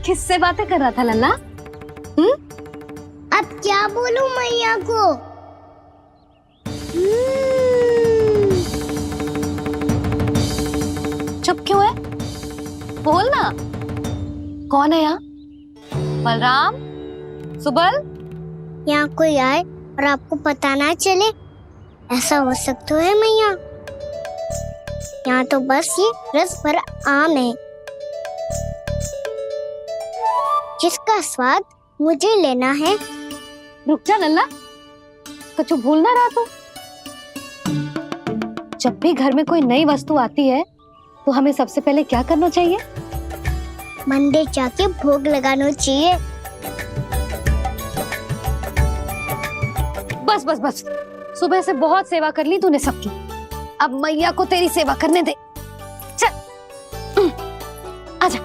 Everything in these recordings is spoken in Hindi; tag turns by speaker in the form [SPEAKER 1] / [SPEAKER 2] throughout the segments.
[SPEAKER 1] किससे बातें कर रहा था लल्ला?
[SPEAKER 2] अब क्या बोलूं मैया को?
[SPEAKER 1] चुप क्यों है? बोल ना। कौन है यहाँ? बलराम, सुबल?
[SPEAKER 2] यहाँ कोई आए और आपको पता ना चले, ऐसा हो सकता है मैया? यहाँ तो बस ये रस भरा आम है जिसका स्वाद मुझे लेना है।
[SPEAKER 1] रुक जा लल्ला, कुछ भूल ना रहा तू। जब भी घर में कोई नई वस्तु आती है तो हमें सबसे पहले क्या करना चाहिए?
[SPEAKER 2] मंदिर जाके भोग लगाना चाहिए।
[SPEAKER 1] बस बस बस, सुबह से बहुत सेवा कर ली तूने सबकी, अब मैया को तेरी सेवा करने दे। चल आजा।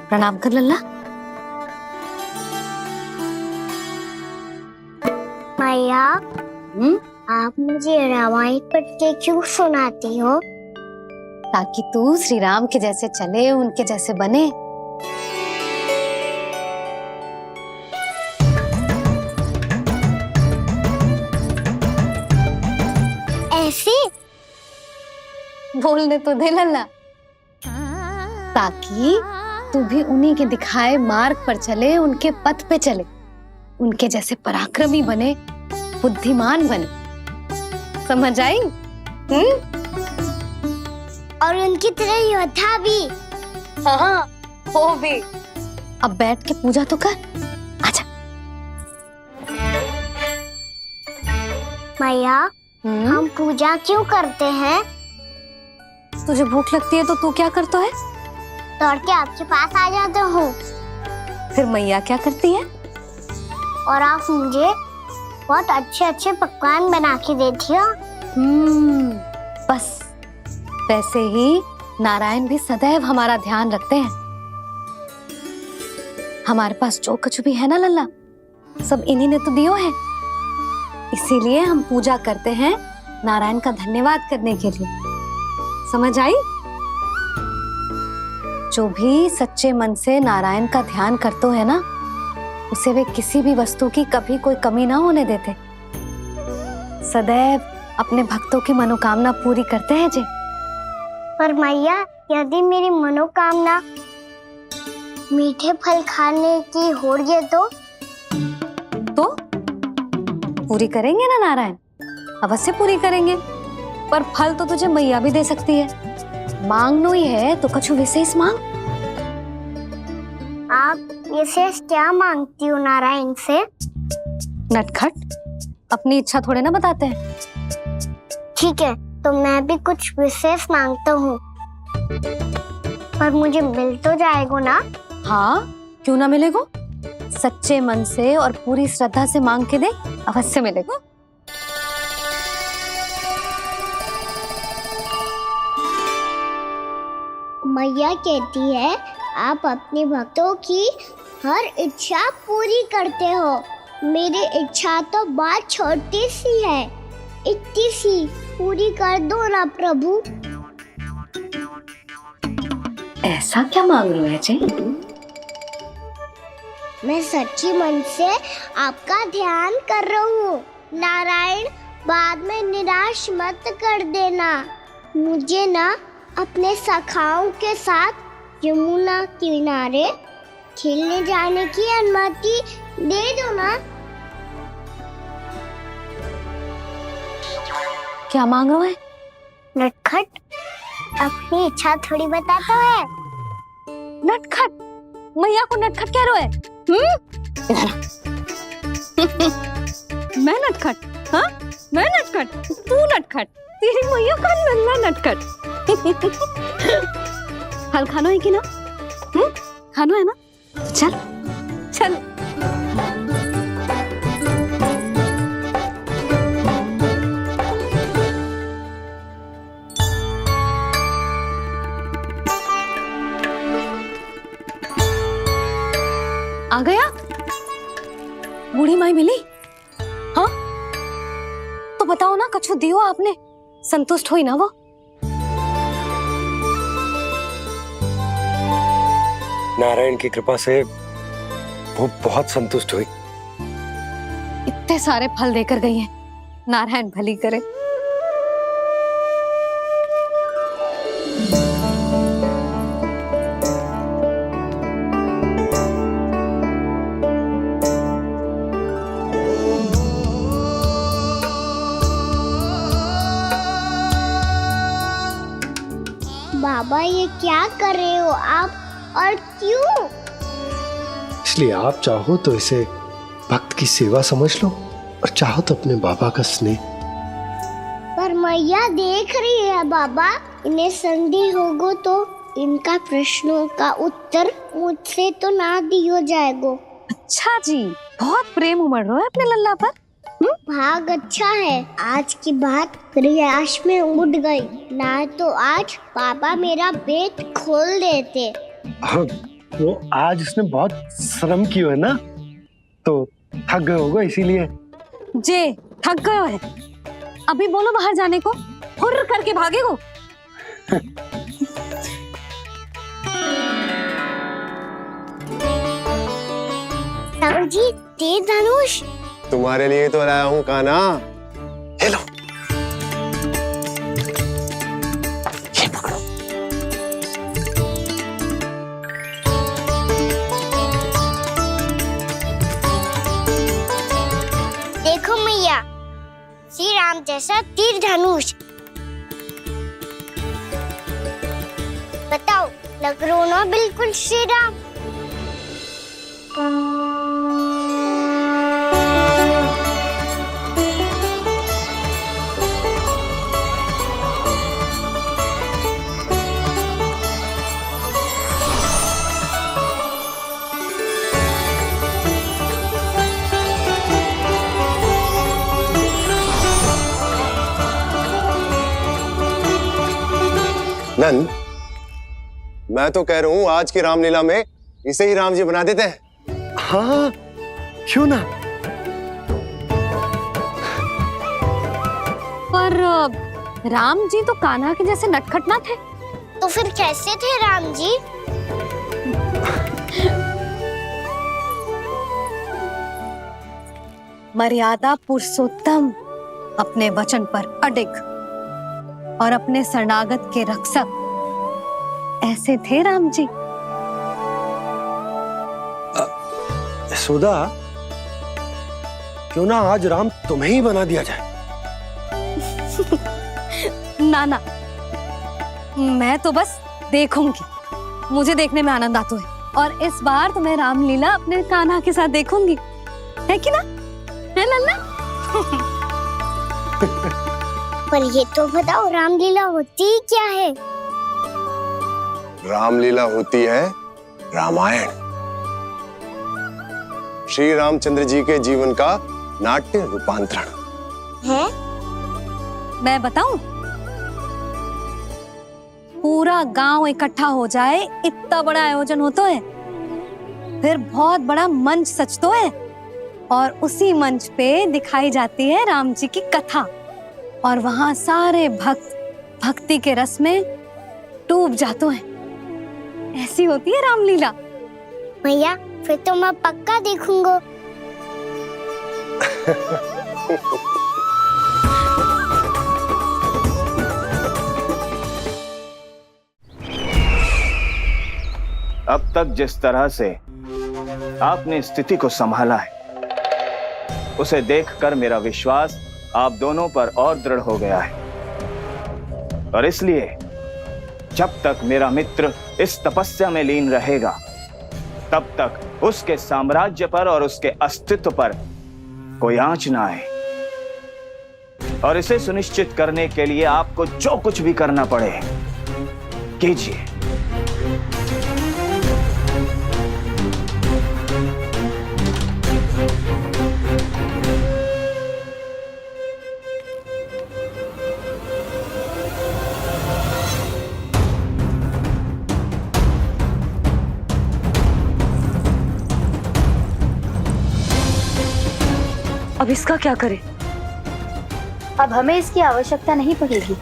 [SPEAKER 1] प्रणाम कर लल्ला।
[SPEAKER 2] मैया, आप मुझे रामायण पढ़ के क्यों सुनाती हो?
[SPEAKER 1] ताकि तू श्री राम के जैसे चले, उनके जैसे बने।
[SPEAKER 2] ऐसे
[SPEAKER 1] बोलने तो दे लल्ला, ताकि तू भी उन्हीं के दिखाए मार्ग पर चले, उनके पथ पे चले, उनके जैसे पराक्रमी बने, बुद्धिमान बने। समझ आई?
[SPEAKER 2] और उनकी तरह योद्धा भी।
[SPEAKER 1] हाँ, वो भी। अब बैठ के पूजा तो कर। आजा।
[SPEAKER 2] मैया, हम पूजा क्यों करते हैं?
[SPEAKER 1] तुझे भूख लगती है तो तू क्या करता है?
[SPEAKER 2] दौड़ के आपके पास आ जाता हूँ।
[SPEAKER 1] फिर मैया क्या करती है?
[SPEAKER 2] और आप मुझे बहुत अच्छे अच्छे पकवान बना के देती हो।
[SPEAKER 1] बस वैसे ही नारायण भी सदैव हमारा ध्यान रखते हैं। हमारे पास जो कुछ भी है ना लल्ला, सब इन्हीं ने तो दियो है। इसीलिए हम पूजा करते हैं नारायण का धन्यवाद करने के लिए। समझ आई? जो भी सच्चे मन से नारायण का ध्यान करते है ना, उसे वे किसी भी वस्तु की कभी कोई कमी ना होने देते। सदैव अपने भक्तों की मनोकामना पूरी करते हैं जी।
[SPEAKER 2] पर मैया, यदि मेरी मनोकामना मीठे फल खाने की हो रही तो
[SPEAKER 1] पूरी करेंगे ना नारायण? अवश्य पूरी करेंगे। पर फल तो तुझे मैया भी दे सकती है। मांगनो ही है तो कुछ विशेष मांग।
[SPEAKER 2] आप विशेष क्या मांगती हो नारायण से?
[SPEAKER 1] नटखट, अपनी इच्छा थोड़े ना बताते हैं।
[SPEAKER 2] ठीक है, तो मैं भी कुछ विशेष मांगता हूँ, पर मुझे मिल तो जाएगा ना?
[SPEAKER 1] हाँ, क्यों ना मिलेगा। सच्चे मन से और पूरी श्रद्धा से मांग के दे, अवश्य मिलेगा।
[SPEAKER 2] मैया कहती है आप अपने भक्तों की हर इच्छा पूरी करते हो। मेरी इच्छा तो बहुत छोटी सी है, इतनी सी पूरी कर दो ना प्रभु।
[SPEAKER 1] ऐसा क्या मांग रहे हो जी?
[SPEAKER 2] मैं सच्ची मन से आपका ध्यान कर रहा हूँ। नारायण, बाद में निराश मत कर देना। मुझे ना अपने सखाओं के साथ यमुना किनारे खेलने जाने की अनुमति दे दो ना।
[SPEAKER 1] क्या मांग रहे हो?
[SPEAKER 2] नटखट, अपनी इच्छा थोड़ी बताता है।
[SPEAKER 1] नटखट? मैया को नटखट कह रहे हो? मैं नटखट? हाँ, मैं नटखट? तू नटखट? तेरी मैया का नल्ला नटखट। फल खाना है कि ना? खाना है ना? तो चल चल। आ गया? बूढ़ी माई मिली? हाँ, बताओ ना, कछु दियो आपने, संतुष्ट हुई ना वो?
[SPEAKER 3] नारायण की कृपा से वो बहुत संतुष्ट हुई।
[SPEAKER 1] इतने सारे फल देकर गई हैं, नारायण भली करे।
[SPEAKER 2] बाबा ये क्या कर रहे हो आप, और क्यों?
[SPEAKER 3] इसलिए आप चाहो तो इसे भक्त की सेवा समझ लो, और चाहो तो अपने बाबा का स्नेह।
[SPEAKER 2] पर मैया देख रही है बाबा, इन्हें संदेह होगो तो इनका प्रश्नों का उत्तर मुझसे तो ना दियो जाएगो।
[SPEAKER 1] अच्छा जी, बहुत प्रेम उमड़ रहा है अपने लल्ला पर।
[SPEAKER 2] भाग अच्छा है, आज की बात प्रयास में उड़ गई, ना तो आज पापा मेरा पेट खोल देते।
[SPEAKER 3] वो आज उसने बहुत श्रम किया है ना, तो थक गए होगा इसीलिए।
[SPEAKER 1] जे थक गए है, अभी बोलो बाहर जाने को, हुर्र करके भागेगो।
[SPEAKER 2] राम जी, तीर धनुष
[SPEAKER 4] तुम्हारे लिए तो लाया हूँ कान्हा।
[SPEAKER 3] ये लो, ये पकड़ो।
[SPEAKER 2] देखो मैया, श्री राम जैसा तीर धनुष। बताओ, लग रहा ना बिल्कुल श्री राम?
[SPEAKER 4] नंद, मैं तो कह रहा हूँ आज की रामलीला में इसे ही राम जी बना देते हैं।
[SPEAKER 3] हाँ, क्यों ना।
[SPEAKER 1] पर राम जी तो कान्हा के जैसे नटखट ना थे।
[SPEAKER 2] तो फिर कैसे थे राम जी?
[SPEAKER 1] मर्यादा पुरुषोत्तम, अपने वचन पर अडिग और अपने शरणागत के रक्षक, ऐसे थे राम जी।
[SPEAKER 3] यशोदा, क्यों ना आज राम तुम्हें ही बना दिया जाए।
[SPEAKER 1] ना ना, मैं तो बस देखूंगी, मुझे देखने में आनंद आता है, और इस बार तो मैं रामलीला अपने कान्हा के साथ देखूंगी, है कि ना, है लल्ला?
[SPEAKER 2] पर ये तो बताओ, रामलीला होती क्या है?
[SPEAKER 4] रामलीला होती है रामायण, श्री रामचंद्र जी के जीवन का नाट्य रूपांतरण
[SPEAKER 2] है।
[SPEAKER 1] मैं बताऊं, पूरा गांव इकट्ठा हो जाए, इतना बड़ा आयोजन होता है, फिर बहुत बड़ा मंच सजतो है, और उसी मंच पे दिखाई जाती है राम जी की कथा, और वहां सारे भक्त भक्ति के रस में डूब जाते हैं। ऐसी होती है रामलीला।
[SPEAKER 2] भैया, फिर तो मैं पक्का देखूंगा।
[SPEAKER 5] अब तक जिस तरह से आपने स्थिति को संभाला है, उसे देखकर मेरा विश्वास आप दोनों पर और दृढ़ हो गया है, और इसलिए जब तक मेरा मित्र इस तपस्या में लीन रहेगा, तब तक उसके साम्राज्य पर और उसके अस्तित्व पर कोई आंच ना आए। और इसे सुनिश्चित करने के लिए आपको जो कुछ भी करना पड़े कीजिए।
[SPEAKER 1] अब इसका क्या करें?
[SPEAKER 6] अब हमें इसकी आवश्यकता नहीं पड़ेगी।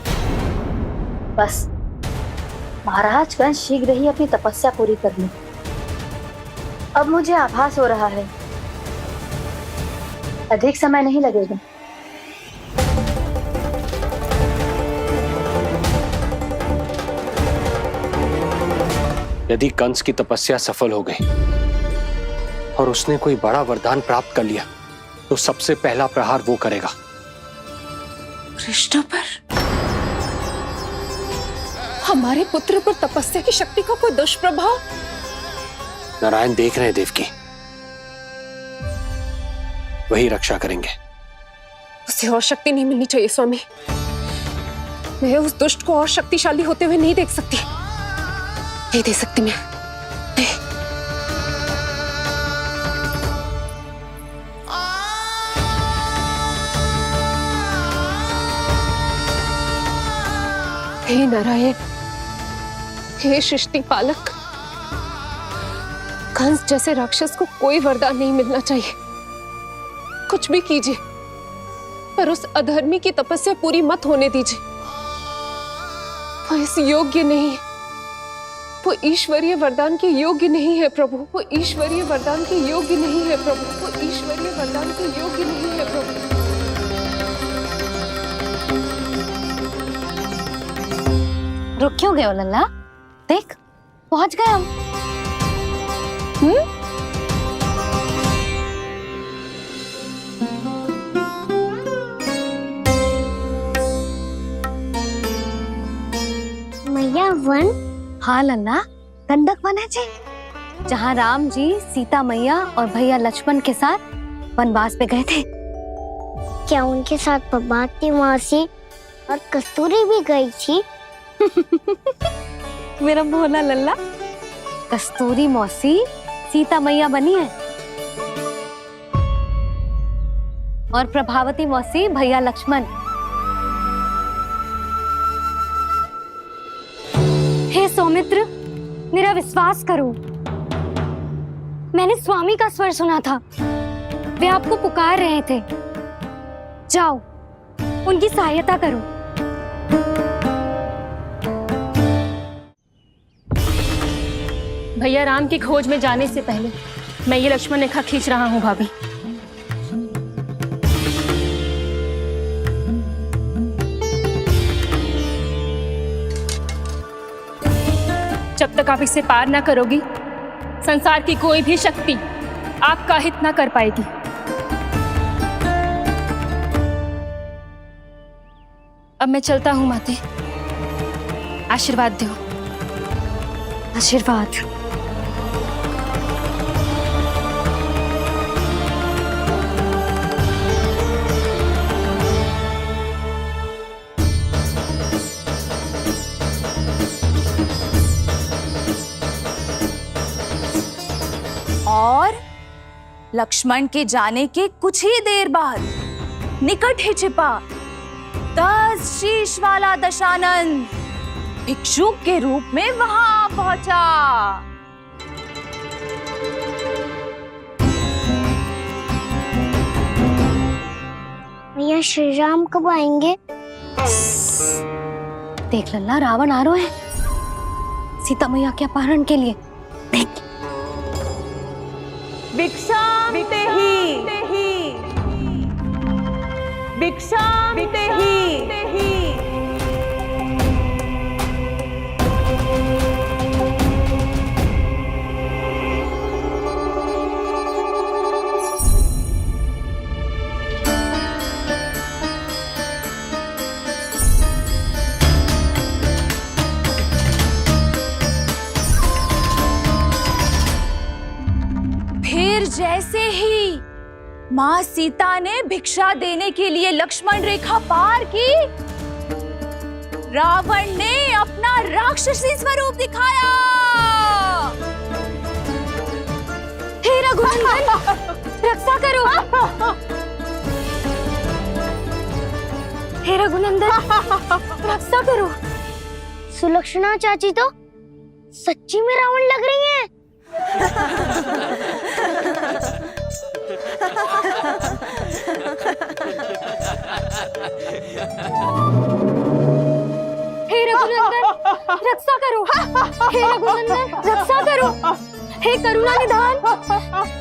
[SPEAKER 6] बस महाराज कंस शीघ्र ही अपनी तपस्या पूरी कर लें। अब मुझे आभास हो रहा है अधिक समय नहीं लगेगा।
[SPEAKER 3] यदि कंस की तपस्या सफल हो गई और उसने कोई बड़ा वरदान प्राप्त कर लिया तो सबसे पहला प्रहार वो करेगा।
[SPEAKER 7] कृष्ण पर, हमारे पुत्र पर तपस्या की शक्ति का कोई दुष्प्रभाव?
[SPEAKER 3] नारायण देख रहे हैं देवकी, वही रक्षा करेंगे।
[SPEAKER 7] उसे और शक्ति नहीं मिलनी चाहिए स्वामी। मैं उस दुष्ट को और शक्तिशाली होते हुए नहीं देख सकती, नहीं दे सकती मैं। नहीं। हे नारायण, हे सृष्टि पालक, कंस जैसे राक्षस को कोई वरदान नहीं मिलना चाहिए। कुछ भी कीजिए पर उस अधर्मी की तपस्या पूरी मत होने दीजिए। वो इस योग्य नहीं है, वो ईश्वरीय वरदान के योग्य नहीं है प्रभु। वो ईश्वरीय वरदान के योग्य नहीं है प्रभु। वो ईश्वरीय वरदान के योग्य नहीं है प्रभु।
[SPEAKER 1] रुक क्यों गए हो लल्ला? देख पहुंच गए हम।
[SPEAKER 2] मैया वन?
[SPEAKER 1] हाँ लल्ला, गंडक वन है जी, जहाँ राम जी सीता मैया और भैया लक्ष्मण के साथ वनवास पे गए थे।
[SPEAKER 2] क्या उनके साथ पद्मावती मौसी और कस्तूरी भी गई थी?
[SPEAKER 1] मेरा भोला लल्ला, कस्तूरी मौसी सीता मैया बनी है और प्रभावती मौसी भैया लक्ष्मण। हे सौमित्र, मेरा विश्वास करो, मैंने स्वामी का स्वर सुना था। वे आपको पुकार रहे थे। जाओ, उनकी सहायता करो।
[SPEAKER 8] भैया राम की खोज में जाने से पहले मैं ये लक्ष्मण रेखा खींच रहा हूँ भाभी। जब तक आप इसे पार ना करोगी, संसार की कोई भी शक्ति आपका हित ना कर पाएगी। अब मैं चलता हूँ माते, आशीर्वाद दो।
[SPEAKER 1] आशीर्वाद।
[SPEAKER 9] और लक्ष्मण के जाने के कुछ ही देर बाद निकट ही छिपा 10 शीश वाला दशानन भिक्षुक के रूप में वहां पहुंचा।
[SPEAKER 2] भैया श्री राम कब आएंगे?
[SPEAKER 1] देख लल्ला, रावण आ रहा है सीता मैया के अपहरण के लिए। देख,
[SPEAKER 9] भिक्षाम तेहि, भिक्षाम तेहि। फिर जैसे ही माँ सीता ने भिक्षा देने के लिए लक्ष्मण रेखा पार की, रावण ने अपना राक्षसी स्वरूप दिखाया।
[SPEAKER 1] हे रघुनंदन, रक्षा करो। हे रघुनंदन, रक्षा करो।
[SPEAKER 2] सुलक्षणा चाची तो सच्ची में रावण लग रही हैं।
[SPEAKER 1] रक्षा करो, हे रघुनंदन रक्षा करो, हे करुणा निधान।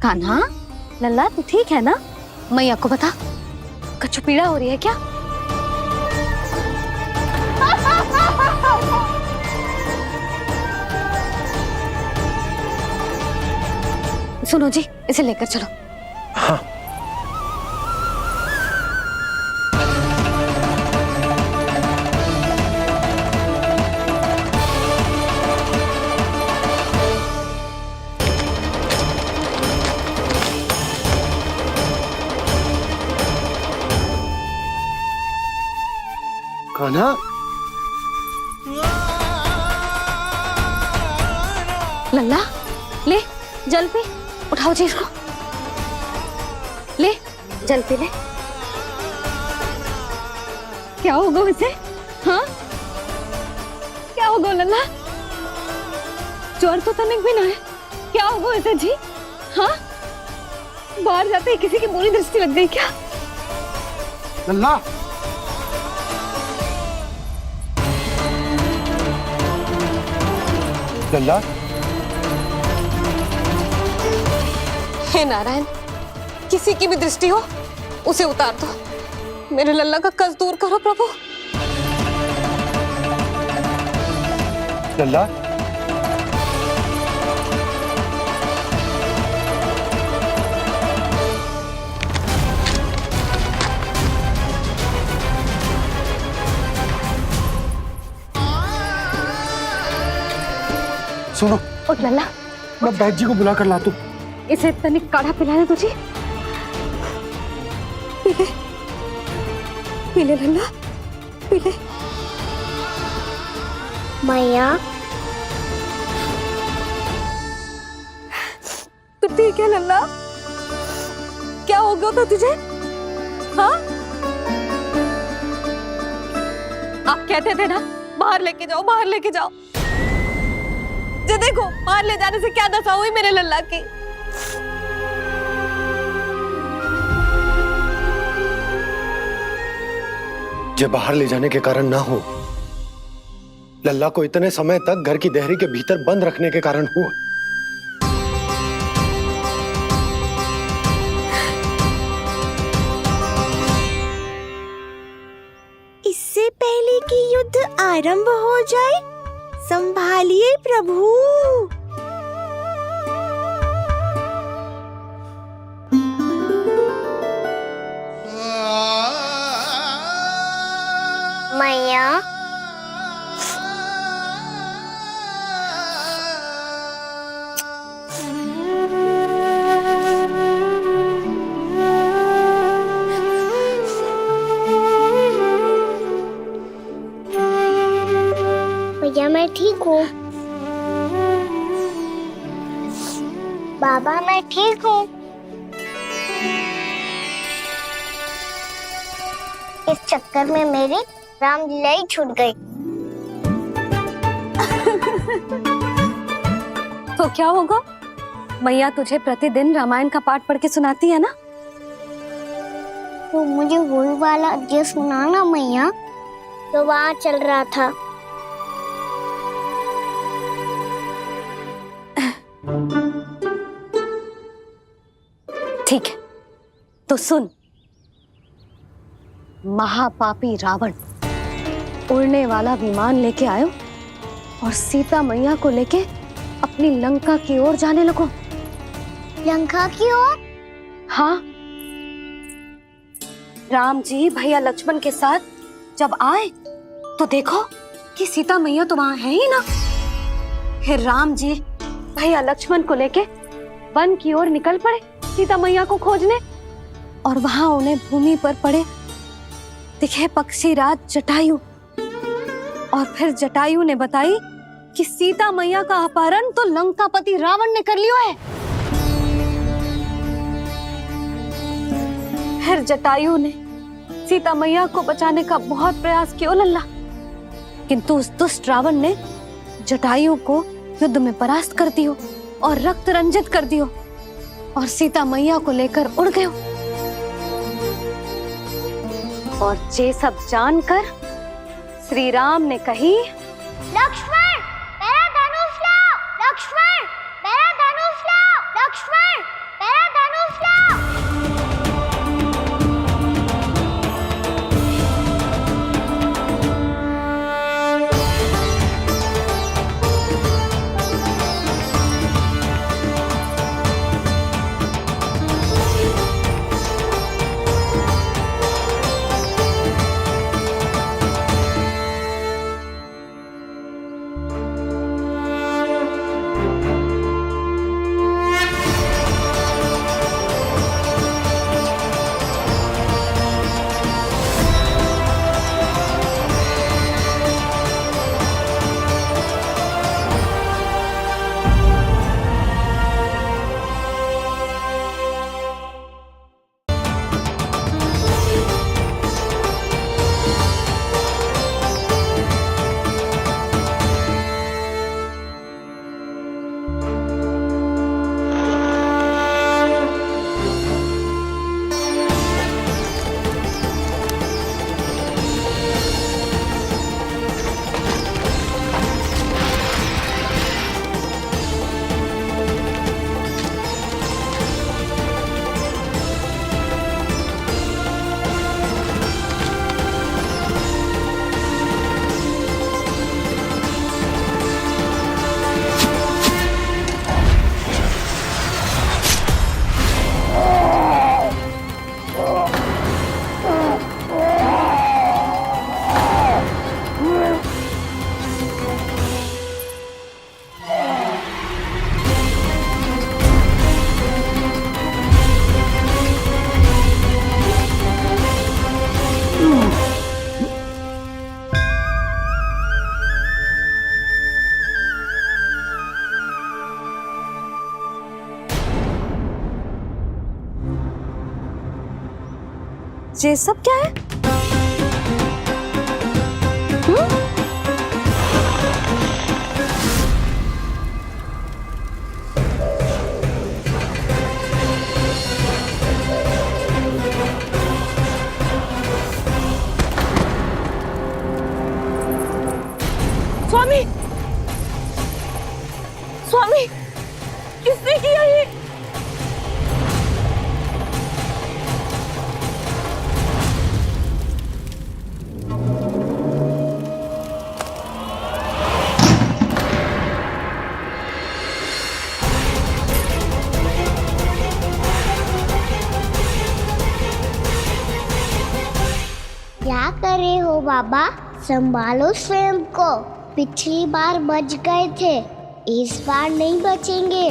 [SPEAKER 1] कान्हा, लल्ला तू ठीक है ना? मैया को बता, कछु पीड़ा हो रही है क्या? सुनो जी, इसे लेकर चलो।
[SPEAKER 3] हाँ। कान्हा,
[SPEAKER 1] लल्ला ले जल पी, उठाओ जी इसको, ले जल पी ले। क्या होगा उसे? हाँ क्या होगा लल्ला? ज्वर तो तनिक भी ना है, क्या होगा उसे जी? हाँ बाहर जाते ही किसी की बुरी दृष्टि लग गई क्या?
[SPEAKER 3] लल्ला, लल्ला,
[SPEAKER 7] हे नारायण, किसी की भी दृष्टि हो उसे उतार दो, मेरे लल्ला का कष्ट दूर करो प्रभु।
[SPEAKER 3] लल्ला, सुनो,
[SPEAKER 1] उठ लल्ला,
[SPEAKER 3] मैं बैद जी को बुला कर लाता हूँ।
[SPEAKER 1] इसे तनिक काढ़ा पिलाने तुझे, पी ले, पी ले लल्ला, पी ले।
[SPEAKER 2] मैया
[SPEAKER 1] तू ठीक है लल्ला? क्या हो गया था तुझे? हाँ आप कहते थे ना बाहर लेके जाओ, बाहर लेके जाओ। जे देखो बाहर ले जाने से क्या दशा हुई मेरे लल्ला की।
[SPEAKER 3] जे बाहर ले जाने के कारण ना हो, लल्ला को इतने समय तक घर की देहरी के भीतर बंद रखने के कारण हुआ।
[SPEAKER 2] इससे पहले कि युद्ध आरंभ हो जाए, संभालिए प्रभु। मैया भैया मैं ठीक हूँ। बाबा मैं ठीक हूँ। इस चक्कर में मेरी रामलीला ही छूट गई।
[SPEAKER 1] तो क्या होगा? मैया तुझे प्रतिदिन रामायण का पाठ पढ़ के सुनाती है ना?
[SPEAKER 2] तो मुझे वही वाला अध्याय सुनाना मैया, तो वहाँ चल रहा था।
[SPEAKER 1] ठीक है तो सुन। महापापी रावण उड़ने वाला विमान लेके आयो और सीता मैया को लेके अपनी लंका की ओर जाने लगो।
[SPEAKER 2] लंका की ओर?
[SPEAKER 1] हाँ, राम जी भैया लक्ष्मण के साथ जब आए तो देखो कि सीता मैया तो वहां है ही ना। फिर राम जी भैया लक्ष्मण को लेके वन की ओर निकल पड़े सीता मैया को खोजने, और वहां उन्हें भूमि पर पड़े दिखे पक्षी राज जटायु। और फिर जटायु ने बताई कि सीता मैया का अपहरण तो लंकापति रावण ने कर लियो है। फिर जटायु ने सीता मैया को बचाने का बहुत प्रयास किया लल्ला, किंतु उस दुष्ट रावण ने जटायु को युद्ध में परास्त कर दियो और रक्त रंजित कर दियो और सीता मैया को लेकर उड़ गयो। और ये सब जानकर श्री राम ने कही,
[SPEAKER 2] लक्ष्मण मेरा धनुष लाओ, लक्ष्मण मेरा धनुष लाओ, लक्ष्मण मेरा धनुष लाओ।
[SPEAKER 1] ये सब क्या है?
[SPEAKER 9] स्वामी, स्वामी, किसने किया ये?
[SPEAKER 2] क्या कर रहे हो बाबा? संभालो स्वयं को। पिछली बार बच गए थे, इस बार नहीं बचेंगे।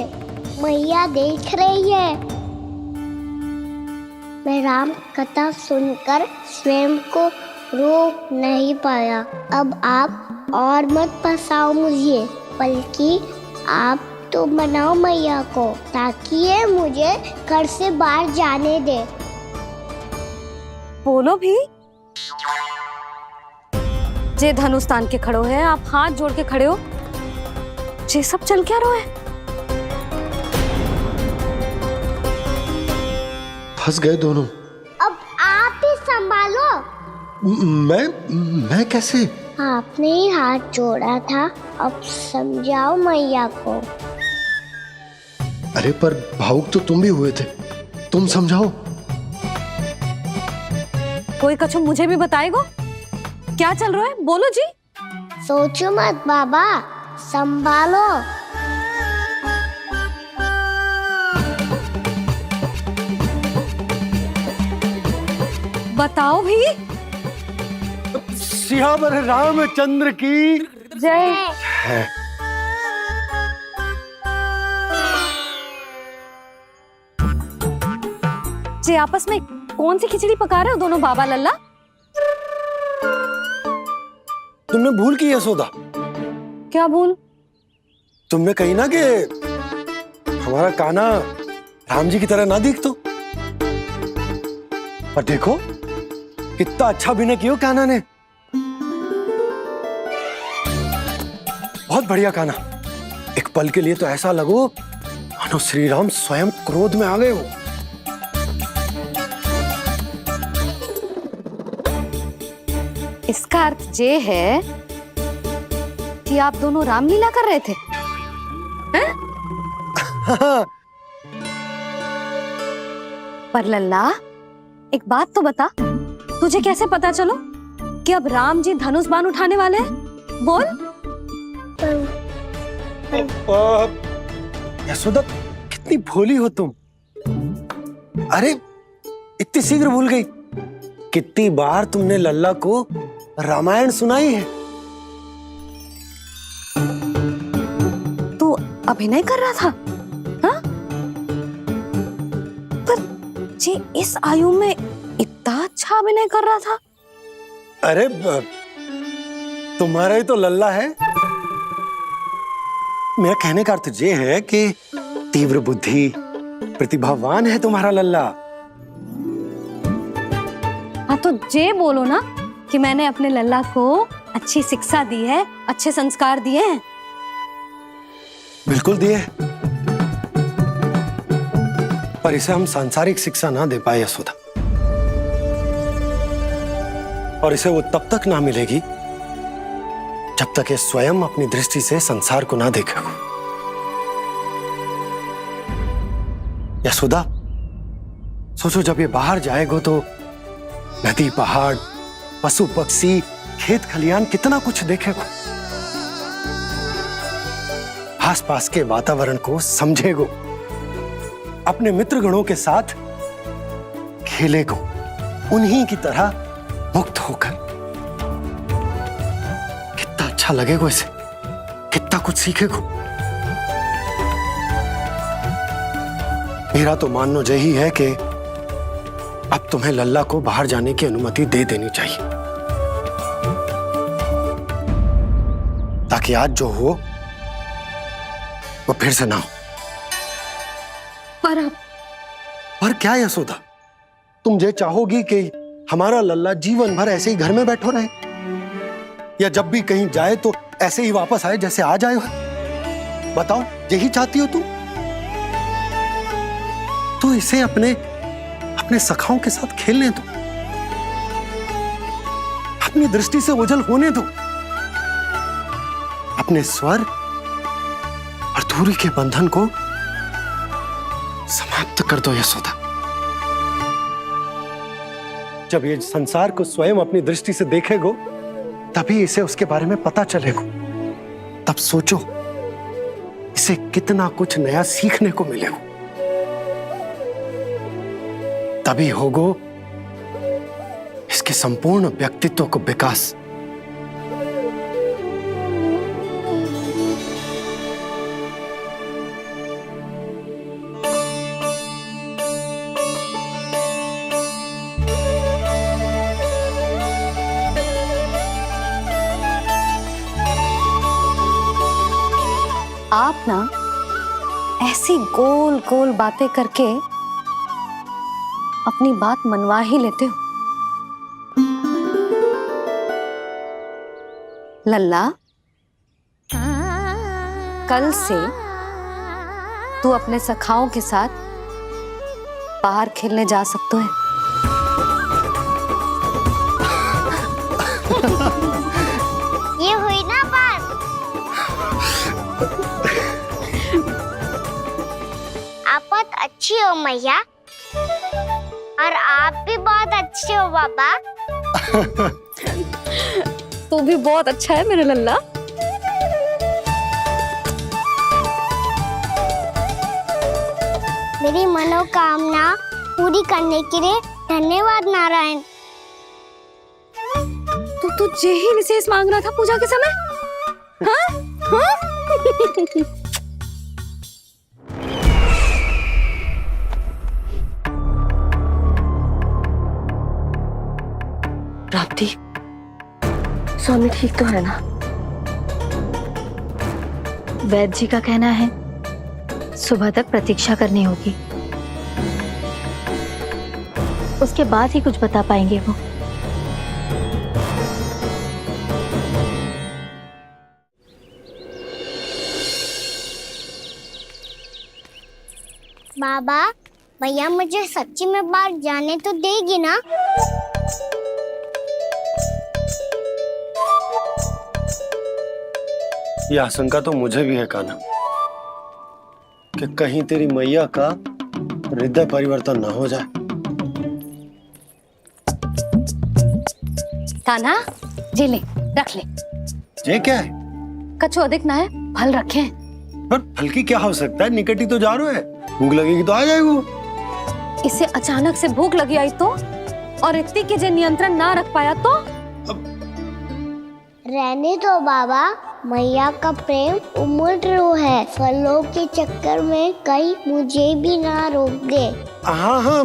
[SPEAKER 2] मैया देख रही है। मैं राम कथा सुनकर स्वयं को रोक नहीं पाया। अब आप और मत फंसाओ मुझे, बल्कि आप तो बनाओ मैया को, ताकि ये मुझे घर से बाहर जाने दे।
[SPEAKER 1] बोलो भी। जे धनुष तान के खड़ो है, आप हाथ जोड़ के खड़े हो, ये सब चल क्या रहा है?
[SPEAKER 4] फंस गए दोनों।
[SPEAKER 2] अब आप ही संभालो।
[SPEAKER 4] मैं कैसे?
[SPEAKER 2] आपने ही हाथ जोड़ा था, अब समझाओ मैया को।
[SPEAKER 4] अरे पर भावुक तो तुम भी हुए थे, तुम समझाओ।
[SPEAKER 1] कोई कछु मुझे भी बताएगो? क्या चल रहा है? बोलो जी।
[SPEAKER 2] सोचो मत बाबा, संभालो।
[SPEAKER 1] बताओ भी।
[SPEAKER 10] सियावर रामचंद्र की
[SPEAKER 1] जय।
[SPEAKER 10] है।
[SPEAKER 1] जी आपस में कौन सी खिचड़ी पका रहे हो दोनों बाबा लल्ला?
[SPEAKER 10] तुमने भूल की यशोदा?
[SPEAKER 1] क्या भूल?
[SPEAKER 10] तुमने कही ना कि हमारा कान्हा राम जी की तरह ना दिख तो। पर देखो कितना अच्छा अभिनय किया कान्हा ने। बहुत बढ़िया कान्हा। एक पल के लिए तो ऐसा लगो मानो श्री राम स्वयं क्रोध में आ गए हो।
[SPEAKER 1] इसका अर्थ ये है कि आप दोनों रामलीला कर रहे थे, हैं? पर लल्ला एक बात तो बता, तुझे कैसे पता चलो कि अब राम जी धनुष बाण उठाने वाले हैं? बोल।
[SPEAKER 10] यशोदा कितनी भोली हो तुम। अरे इतनी शीघ्र भूल गई। कितनी बार तुमने लल्ला को रामायण सुनाई है।
[SPEAKER 1] तू अभिनय कर रहा था, हाँ? पर जी इस आयु में इतना अच्छा अभिनय कर रहा था।
[SPEAKER 10] अरे तुम्हारा ही तो लल्ला है। मेरा कहने का अर्थ ये है कि तीव्र बुद्धि, प्रतिभावान है तुम्हारा लल्ला।
[SPEAKER 1] हाँ तो जे बोलो ना कि मैंने अपने लल्ला को अच्छी शिक्षा दी है, अच्छे संस्कार दिए हैं।
[SPEAKER 10] बिल्कुल दिए, पर इसे हम सांसारिक शिक्षा ना दे पाए यशोदा। और इसे वो तब तक ना मिलेगी जब तक ये स्वयं अपनी दृष्टि से संसार को ना देखेगा। यशोदा सोचो, जब ये बाहर जाएगा तो नदी, पहाड़, पशु पक्षी, खेत खलियान कितना कुछ देखेगा। आसपास के वातावरण को समझेगो, अपने मित्रगणों के साथ खेलेगो, उन्हीं की तरह मुक्त होकर। कितना अच्छा लगेगा इसे, कितना कुछ सीखेगो। मेरा तो मानना यही है कि अब तुम्हें लल्ला को बाहर जाने की अनुमति दे देनी चाहिए, ताकि आज जो हो वो फिर से ना हो। पर क्या यशोदा, तुम ये चाहोगी कि हमारा लल्ला जीवन भर ऐसे ही घर में बैठो रहे, या जब भी कहीं जाए तो ऐसे ही वापस आए जैसे आज आए हो? बताओ, यही चाहती हो तुम? तो इसे अपने सखाओं के साथ खेलने दो, अपनी दृष्टि से ओझल होने दो, अपने स्वर और दूरी के बंधन को समाप्त कर दो यशोदा। जब ये संसार को स्वयं अपनी दृष्टि से देखेगो, तभी इसे उसके बारे में पता चलेगा। तब सोचो इसे कितना कुछ नया सीखने को मिलेगा। तभी होगो इसके संपूर्ण व्यक्तित्व को विकास।
[SPEAKER 1] आप ना ऐसी गोल गोल बातें करके अपनी बात मनवा ही लेते हो। लल्ला, कल से तू अपने सखाओं के साथ बाहर खेलने जा सकते हैं।
[SPEAKER 2] ये हुई ना बात। आप बहुत अच्छी हो मैया, और आप भी बहुत अच्छे हो बाबा।
[SPEAKER 1] तू भी बहुत अच्छा है मेरे लल्ला।
[SPEAKER 2] मेरी मनोकामना पूरी करने के लिए धन्यवाद नारायण।
[SPEAKER 1] तुझे ही विशेष मांग रहा था पूजा के समय? हाँ? हाँ?
[SPEAKER 6] प्राप्ति, स्वामी ठीक तो है ना? वैद्य जी का कहना है सुबह तक प्रतीक्षा करनी होगी, उसके बाद ही कुछ बता पाएंगे वो।
[SPEAKER 2] बाबा, भैया मुझे सच्ची में बाहर जाने तो देगी ना?
[SPEAKER 10] ये आशंका तो मुझे भी है कान्हा कि कहीं तेरी मैया का हृदय परिवर्तन ना हो जाए।
[SPEAKER 1] कान्हा, जी ले, रख ले।
[SPEAKER 10] ये क्या है?
[SPEAKER 1] कछु अधिक ना है, फल रखे हैं।
[SPEAKER 10] पर फल की क्या हो सकता है, निकट ही तो जा रहे हैं, भूख लगेगी तो आ जाएगा वो।
[SPEAKER 1] इसे अचानक से भूख लगी आई तो, और इतनी की जे नियंत्रण ना रख पाया तो?
[SPEAKER 2] रहने दो बाबा, मैया का प्रेम उमड़ है, फलों के चक्कर में कहीं मुझे भी ना रोक दे।
[SPEAKER 10] हाँ हाँ,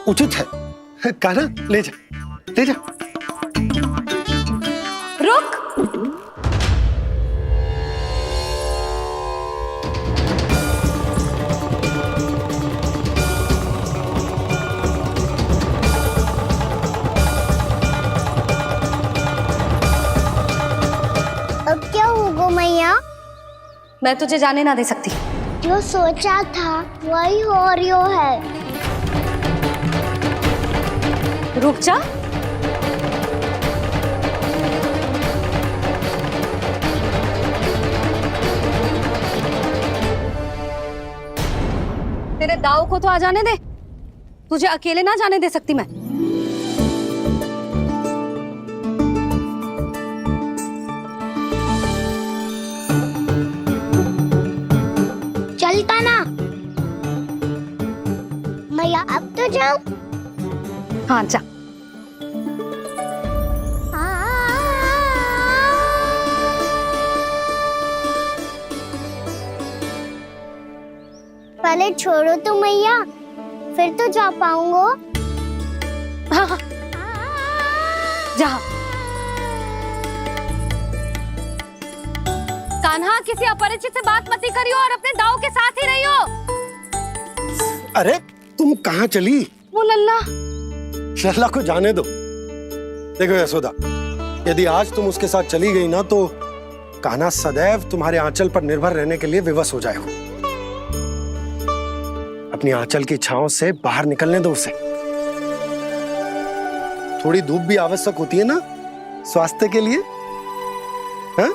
[SPEAKER 10] उचित है। कान्हा ले जा, ले जा।
[SPEAKER 1] रुक।
[SPEAKER 2] अब क्या होगा मैया?
[SPEAKER 1] मैं तुझे जाने ना दे सकती।
[SPEAKER 2] जो सोचा था वही हो रही है।
[SPEAKER 1] रुक जा। तेरे दाव को तो आ जाने दे, तुझे अकेले ना जाने दे सकती मैं।
[SPEAKER 2] चलता ना मैया, अब तो जाओ।
[SPEAKER 1] हाँ जा।
[SPEAKER 2] पहले छोड़ो तो मैया, फिर तो जा पाऊंगा।
[SPEAKER 1] हाँ हाँ, जा। कान्हा, किसी अपरिचित से बात मत करियो और अपने दाव के साथ ही रहियो।
[SPEAKER 10] अरे तुम कहाँ चली?
[SPEAKER 1] वो लल्ला।
[SPEAKER 10] लल्ला को जाने दो। देखो यशोदा, यदि आज तुम उसके साथ चली गई ना तो कान्हा सदैव तुम्हारे आंचल पर निर्भर रहने के लिए विवश हो जाएगा। अपनी आंचल की छांव से बाहर निकलने दो उसे। थोड़ी धूप भी आवश्यक होती है ना स्वास्थ्य के लिए, हाँ?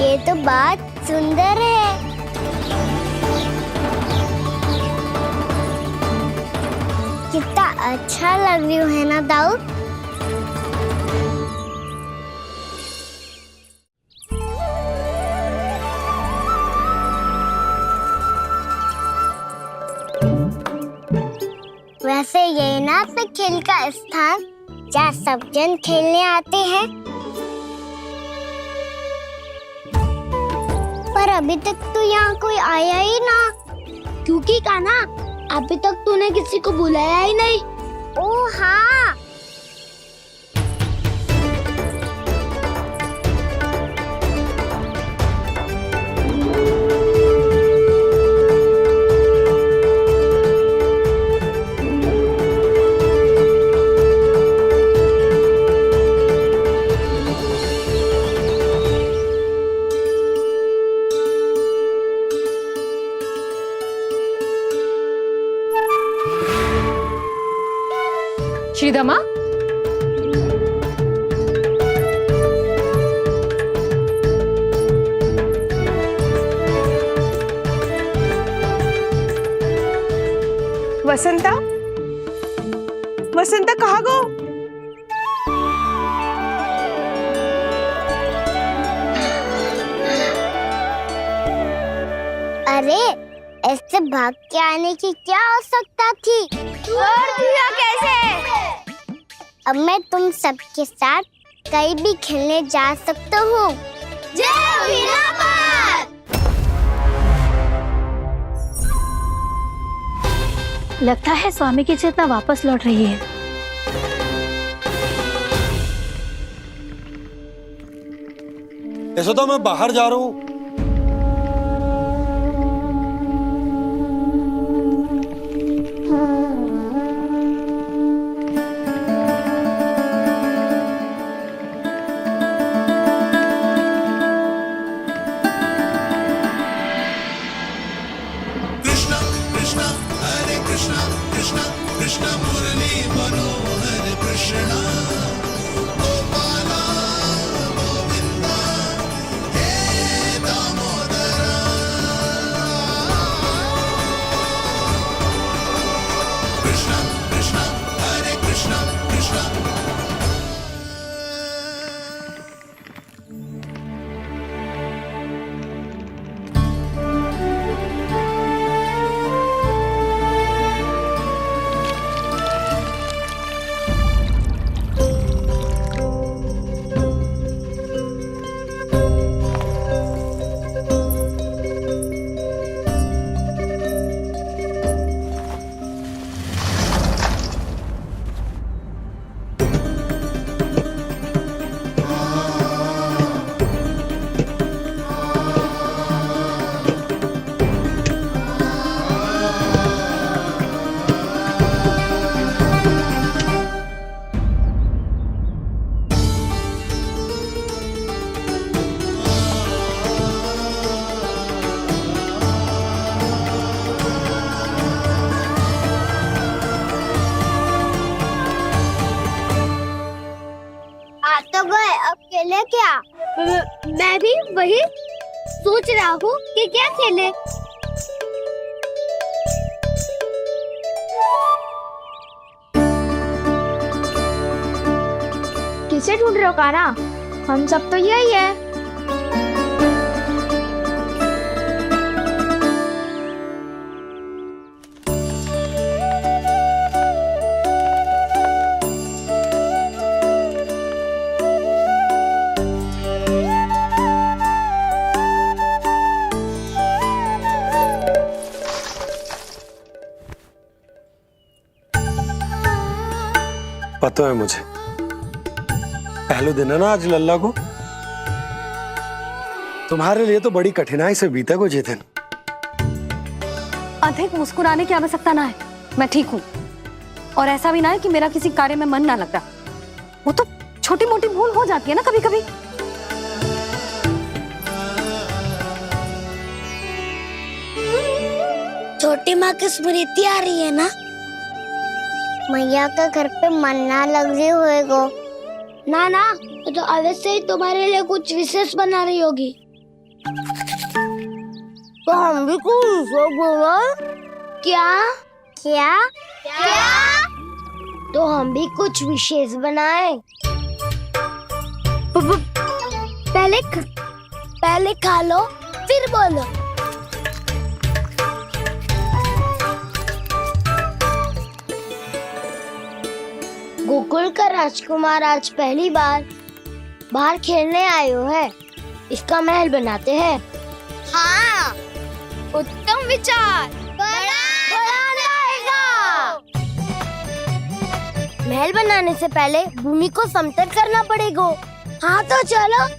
[SPEAKER 2] ये तो बात सुंदर है। कितना अच्छा लग रही है ना दाऊ? वैसे ये ना तो खेल का स्थान जहाँ सब जन खेलने आते हैं, पर अभी तक तो यहाँ कोई आया ही ना। क्योंकि कान्हा, अभी तक तूने किसी को बुलाया ही नहीं। ओह हाँ,
[SPEAKER 7] श्रीधमा,
[SPEAKER 11] वसंता, वसंता कहाँ गो?
[SPEAKER 2] अरे ऐसे भाग के आने की क्या आवश्यकता थी? छोड़ दिया कैसे? अब मैं तुम सबके साथ कहीं भी खेलने जा सकता हूँ। जय वीरापाल!
[SPEAKER 6] लगता है स्वामी की चेतना वापस लौट रही है।
[SPEAKER 10] यशोदा, मैं बाहर जा रहा हूँ।
[SPEAKER 2] तो गए, अब खेले क्या? मैं भी वही सोच रहा हूँ कि क्या खेले। किसे ढूंढ रहे हो कान्हा? हम सब तो यही है।
[SPEAKER 10] पता है मुझे, पहले दिन है ना आज लल्ला को। तुम्हारे लिए तो बड़ी कठिनाई से बीता को जितिन।
[SPEAKER 1] अधिक मुस्कुराने की आवश्यकता ना है, मैं ठीक हूँ। और ऐसा भी ना है कि मेरा किसी कार्य में मन ना लग रहा। वो तो छोटी मोटी भूल हो जाती है ना कभी कभी।
[SPEAKER 2] छोटी माँ की स्मृति आ रही है ना? मैया का घर पे मन ना लग रही होएगो। ना ना, तो अवश्य ही तुम्हारे लिए कुछ विशेष बना रही होगी। तो हम भी कुछ विशेष बोलो। क्या क्या क्या? तो हम भी कुछ विशेष बनाए। पहले खा लो फिर बोलो। गोकुल का राजकुमार आज पहली बार बाहर खेलने आए हो है, इसका महल बनाते हैं। हाँ, उत्तम विचार। बड़ा रहेगा। महल बनाने से पहले भूमि को समतल करना पड़ेगा। हाँ तो चलो।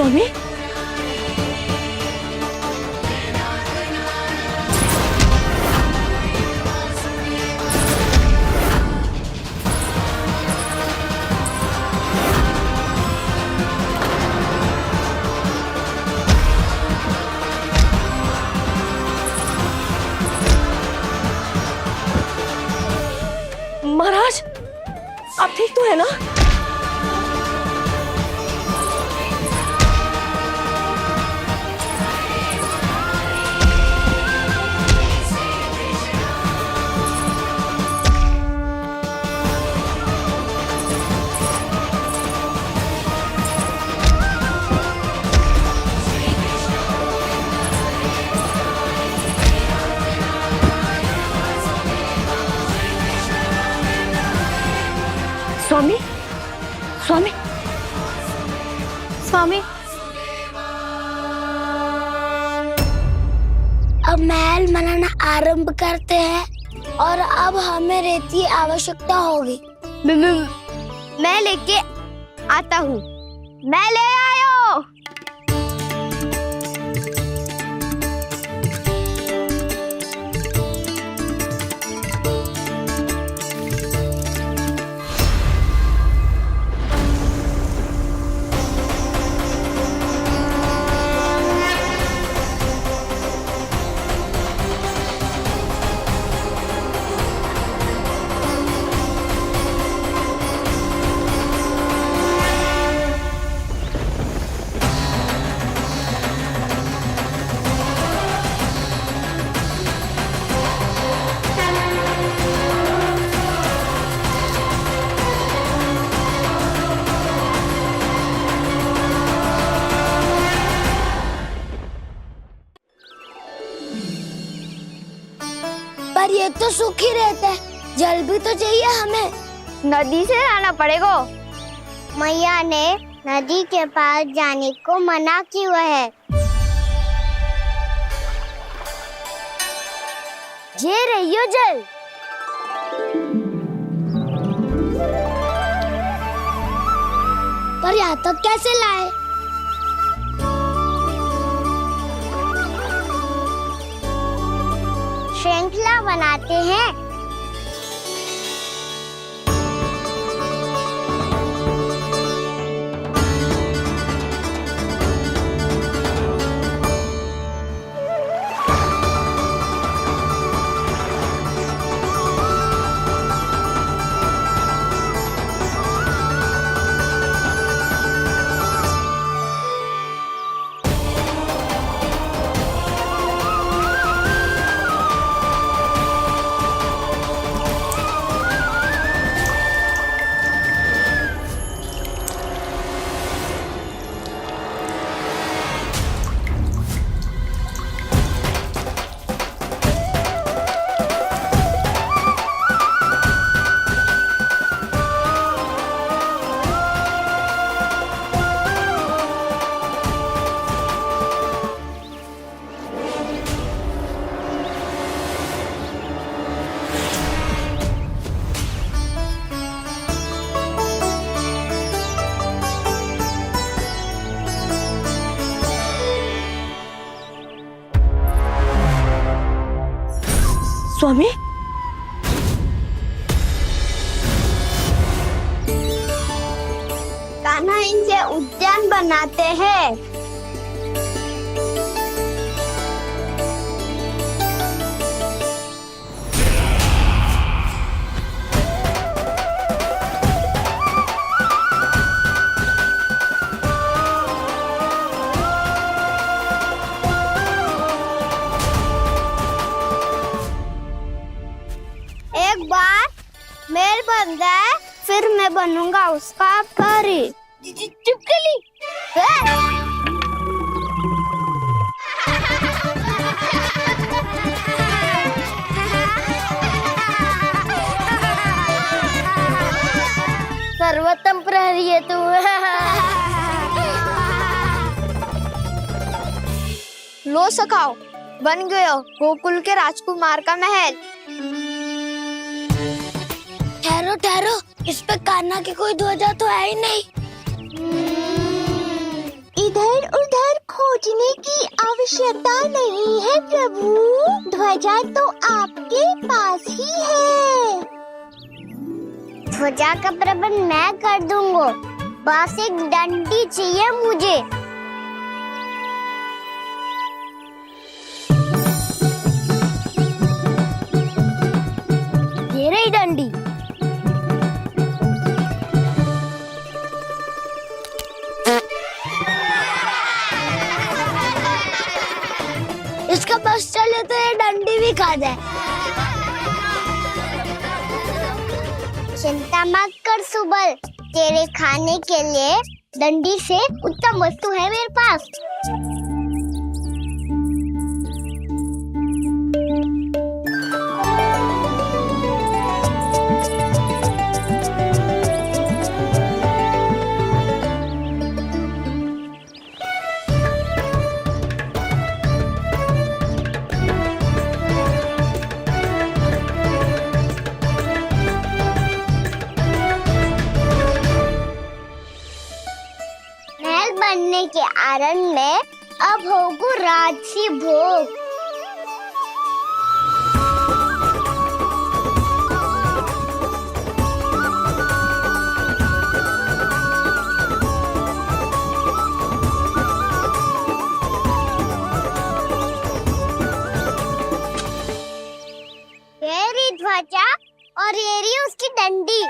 [SPEAKER 1] स्वामी महाराज आप ठीक तो है ना? स्वामी स्वामी स्वामी
[SPEAKER 2] अब महल बनाना आरंभ करते हैं और अब हमें रेत की आवश्यकता होगी। मैं लेके आता हूँ। मैं ले आयो। पर ये तो सूखी रहता है, जल भी तो चाहिए हमें। नदी से लाना पड़ेगा। मैया ने नदी के पास जाने को मना किया है। ये रहियो जल। पर यहाँ तक कैसे लाए? श्रृंखला बनाते हैं। स्वामी कान्हा इनसे उद्यान बनाते हैं। एक बार मेल बन जाए फिर मैं बनूंगा उसका परी। चिपकली सर्वोत्तम प्रहरी है तू। लो सखाओ, बन गयो गोकुल के राजकुमार का महल। ठहरो ठहरो, इस पे कान्हा की कोई ध्वजा तो है ही नहीं। इधर उधर खोजने की आवश्यकता नहीं है प्रभु, ध्वजा तो आपके पास ही है। ध्वजा का प्रबंध मैं कर दूंगा, बस एक डंडी चाहिए मुझे। ये रही डंडी। इसका बस चले तो ये डंडी भी खा जाए। चिंता मत कर सुबल, तेरे खाने के लिए डंडी से उत्तम वस्तु है मेरे पास। बनने के आनंद में अब होगू राजसी भोग। ये रही ध्वजा और ये रही उसकी डंडी।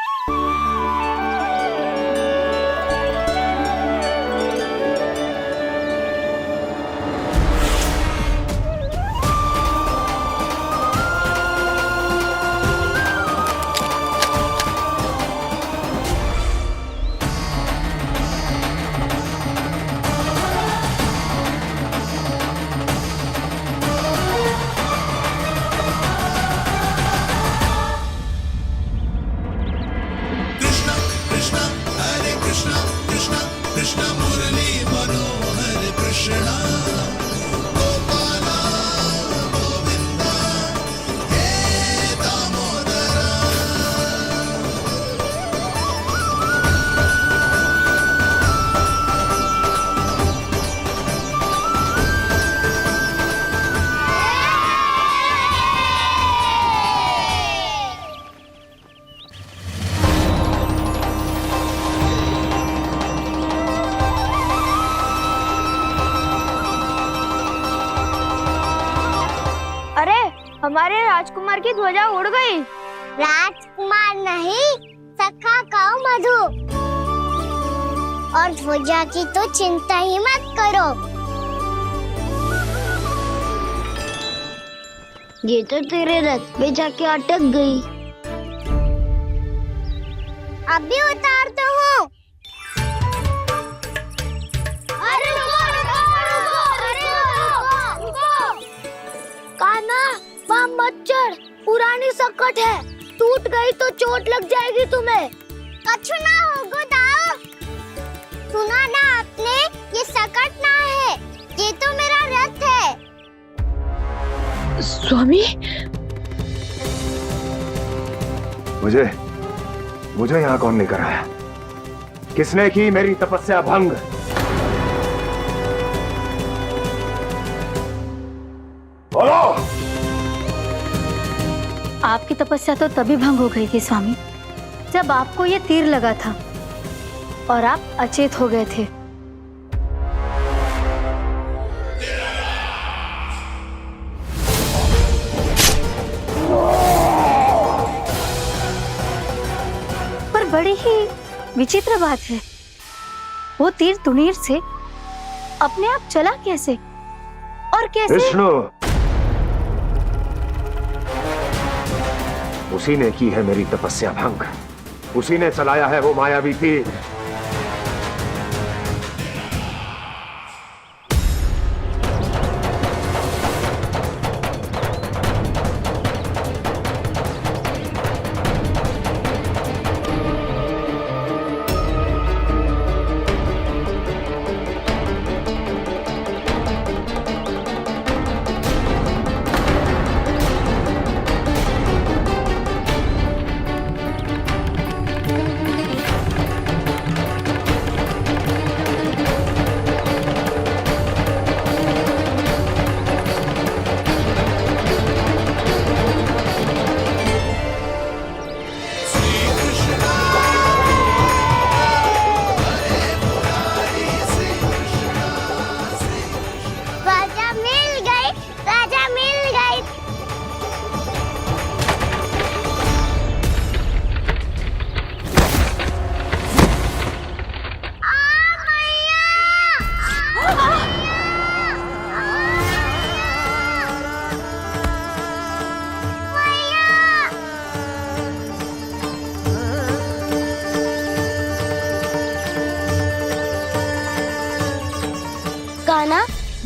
[SPEAKER 6] हमारे राजकुमार की ध्वजा उड़ गई।
[SPEAKER 2] राजकुमार नहीं, सखा काऊ मधु। और ध्वजा की तो चिंता ही मत करो, ये तो तेरे रथ पे जाके अटक गई। अभी उतारता हूँ। कान्हा, वहाँ मत चढ़, पुरानी सकट है, टूट गई तो चोट लग जाएगी तुम्हें। कछु ना होगा दाऊ। सुना ना आपने, ये सकट ना है, ये तो मेरा रथ है।
[SPEAKER 6] स्वामी,
[SPEAKER 5] मुझे यहाँ कौन लेकर आया? किसने की मेरी तपस्या भंग? बोलो।
[SPEAKER 1] आपकी तपस्या तो तभी भंग हो गई थी स्वामी, जब आपको ये तीर लगा था और आप अचेत हो गए थे। पर बड़ी ही विचित्र बात है, वो तीर तुनीर से अपने आप चला कैसे और कैसे?
[SPEAKER 5] विष्णु, उसी ने की है मेरी तपस्या भंग, उसी ने चलाया है वो मायावी तीर।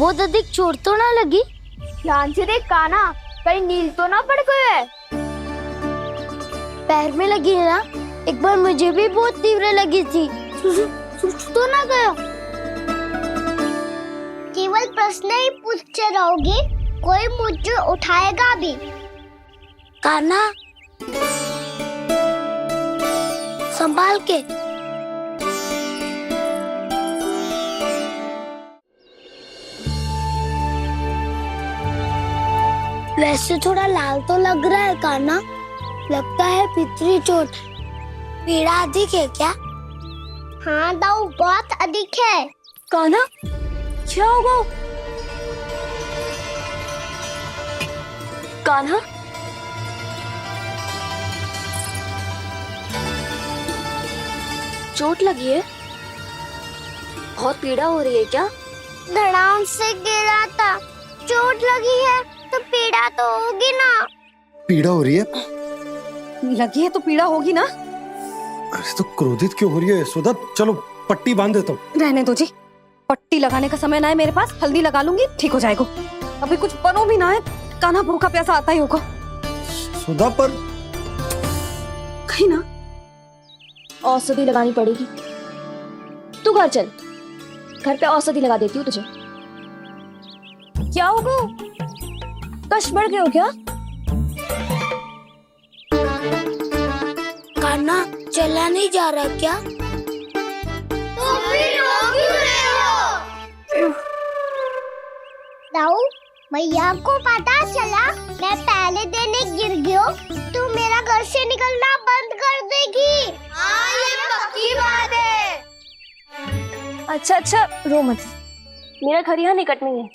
[SPEAKER 2] बहुत अधिक चोट तो ना लगी?
[SPEAKER 6] ध्यान से देख कान्हा, कहीं नील तो ना पड़ गए है।
[SPEAKER 2] पैर में लगी है ना? एक बार मुझे भी बहुत तीव्र लगी थी। सूझ तो ना गया? केवल प्रश्न ही पूछते रहोगे, कोई मुझे उठाएगा भी? कान्हा, संभाल के। वैसे थोड़ा लाल तो लग रहा है कान्हा, लगता है पितरी चोट। पीड़ा अधिक है क्या? हाँ दाऊ, बहुत अधिक है।
[SPEAKER 1] कान्हा, क्या होगा? कान्हा, चोट लगी है? बहुत पीड़ा हो रही है क्या?
[SPEAKER 2] धड़ाम से गिरा था, चोट लगी है तो पीड़ा तो होगी ना।
[SPEAKER 10] पीड़ा हो रही है?
[SPEAKER 1] लगी है तो पीड़ा होगी ना।
[SPEAKER 10] अरे तो क्रोधित क्यों हो रही है यशोदा? चलो पट्टी बांध देता हूँ।
[SPEAKER 1] रहने दो जी, पट्टी लगाने का समय ना है मेरे पास। हल्दी लगा लूंगी, ठीक हो जाएगा। अभी कुछ बनो भी ना है, कान्हा भूखा प्यासा आता ही होगा।
[SPEAKER 10] सुधा पर
[SPEAKER 1] कहीं ना
[SPEAKER 6] औषधि लगानी पड़ेगी। तू घर चल, घर पे औषधि लगा देती हूँ तुझे। क्या होगा? कष्ट बढ़ गए हो क्या?
[SPEAKER 2] कान्हा चला नहीं जा रहा क्या? तो फिर रो क्यों रहे हो? दाऊ, भैया को पता चला मैं पहले दिन ही गिर गया तो मेरा घर से निकलना बंद कर देगी। हाँ, ये पक्की बात है।
[SPEAKER 6] अच्छा अच्छा, रो मत। मेरा घर यहाँ निकट में है,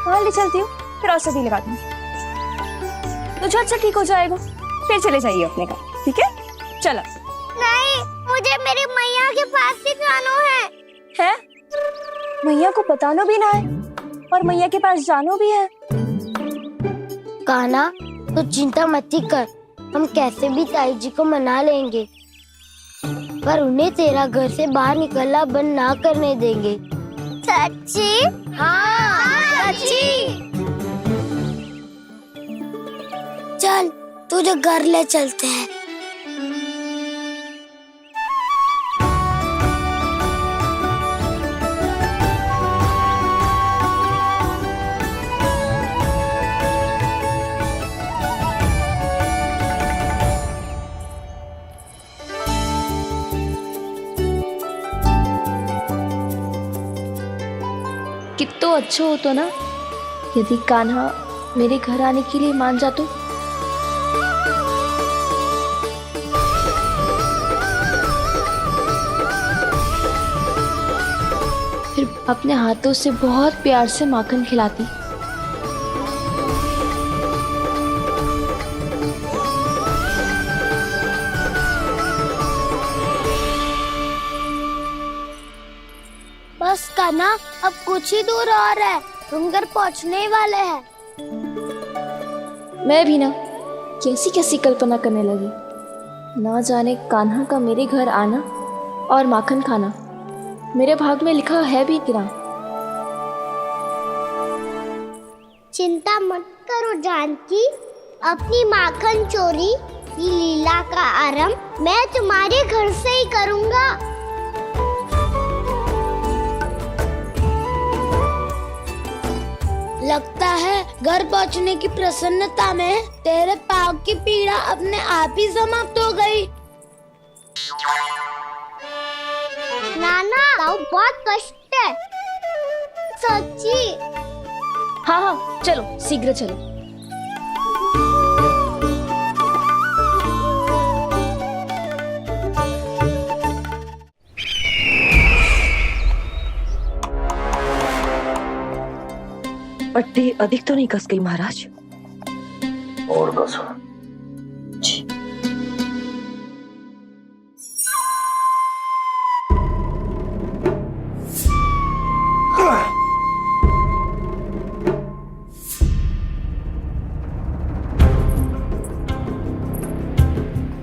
[SPEAKER 6] वहाँ ले चलती हूँ, फिर औषधि लगा दूंगी। तो झट से ठीक हो जाएगा, फिर चले जाइए अपने घर, ठीक है? चलो।
[SPEAKER 2] नहीं, मुझे मेरी मैया के पास ही जाना है।
[SPEAKER 6] मैया को बताना भी ना है और मैया के पास जानो भी है।
[SPEAKER 2] कान्हा, तो चिंता मत ही कर, हम कैसे भी ताई जी को मना लेंगे, पर उन्हें तेरा घर से बाहर निकलना बंद ना करने देंगे। सच्ची? हाँ, सच्ची। चल, तुझे घर ले चलते हैं।
[SPEAKER 6] कितना अच्छा हो तो ना यदि कान्हा मेरे घर आने के लिए मान जा तो। फिर अपने हाथों से बहुत प्यार से माखन खिलाती।
[SPEAKER 2] बस कान्हा, अब कुछ ही दूर और है, हम घर पहुँचने वाले हैं।
[SPEAKER 6] मैं भी ना कैसी कैसी कल्पना करने लगी, ना जाने कान्हा का मेरे घर आना और माखन खाना मेरे भाग में लिखा है भी कि ना।
[SPEAKER 2] चिंता मत करो जानकी, अपनी माखन चोरी की लीला का आरंभ मैं तुम्हारे घर से ही करूँगा। लगता है घर पहुंचने की प्रसन्नता में तेरे पाँव की पीड़ा अपने आप ही समाप्त हो गई। नाना, पाँव बहुत कष्ट है। सच्ची?
[SPEAKER 6] हाँ हाँ, चलो शीघ्र चलो।
[SPEAKER 11] पट्टी अधिक तो नहीं कस गई महाराज?
[SPEAKER 5] और कसो।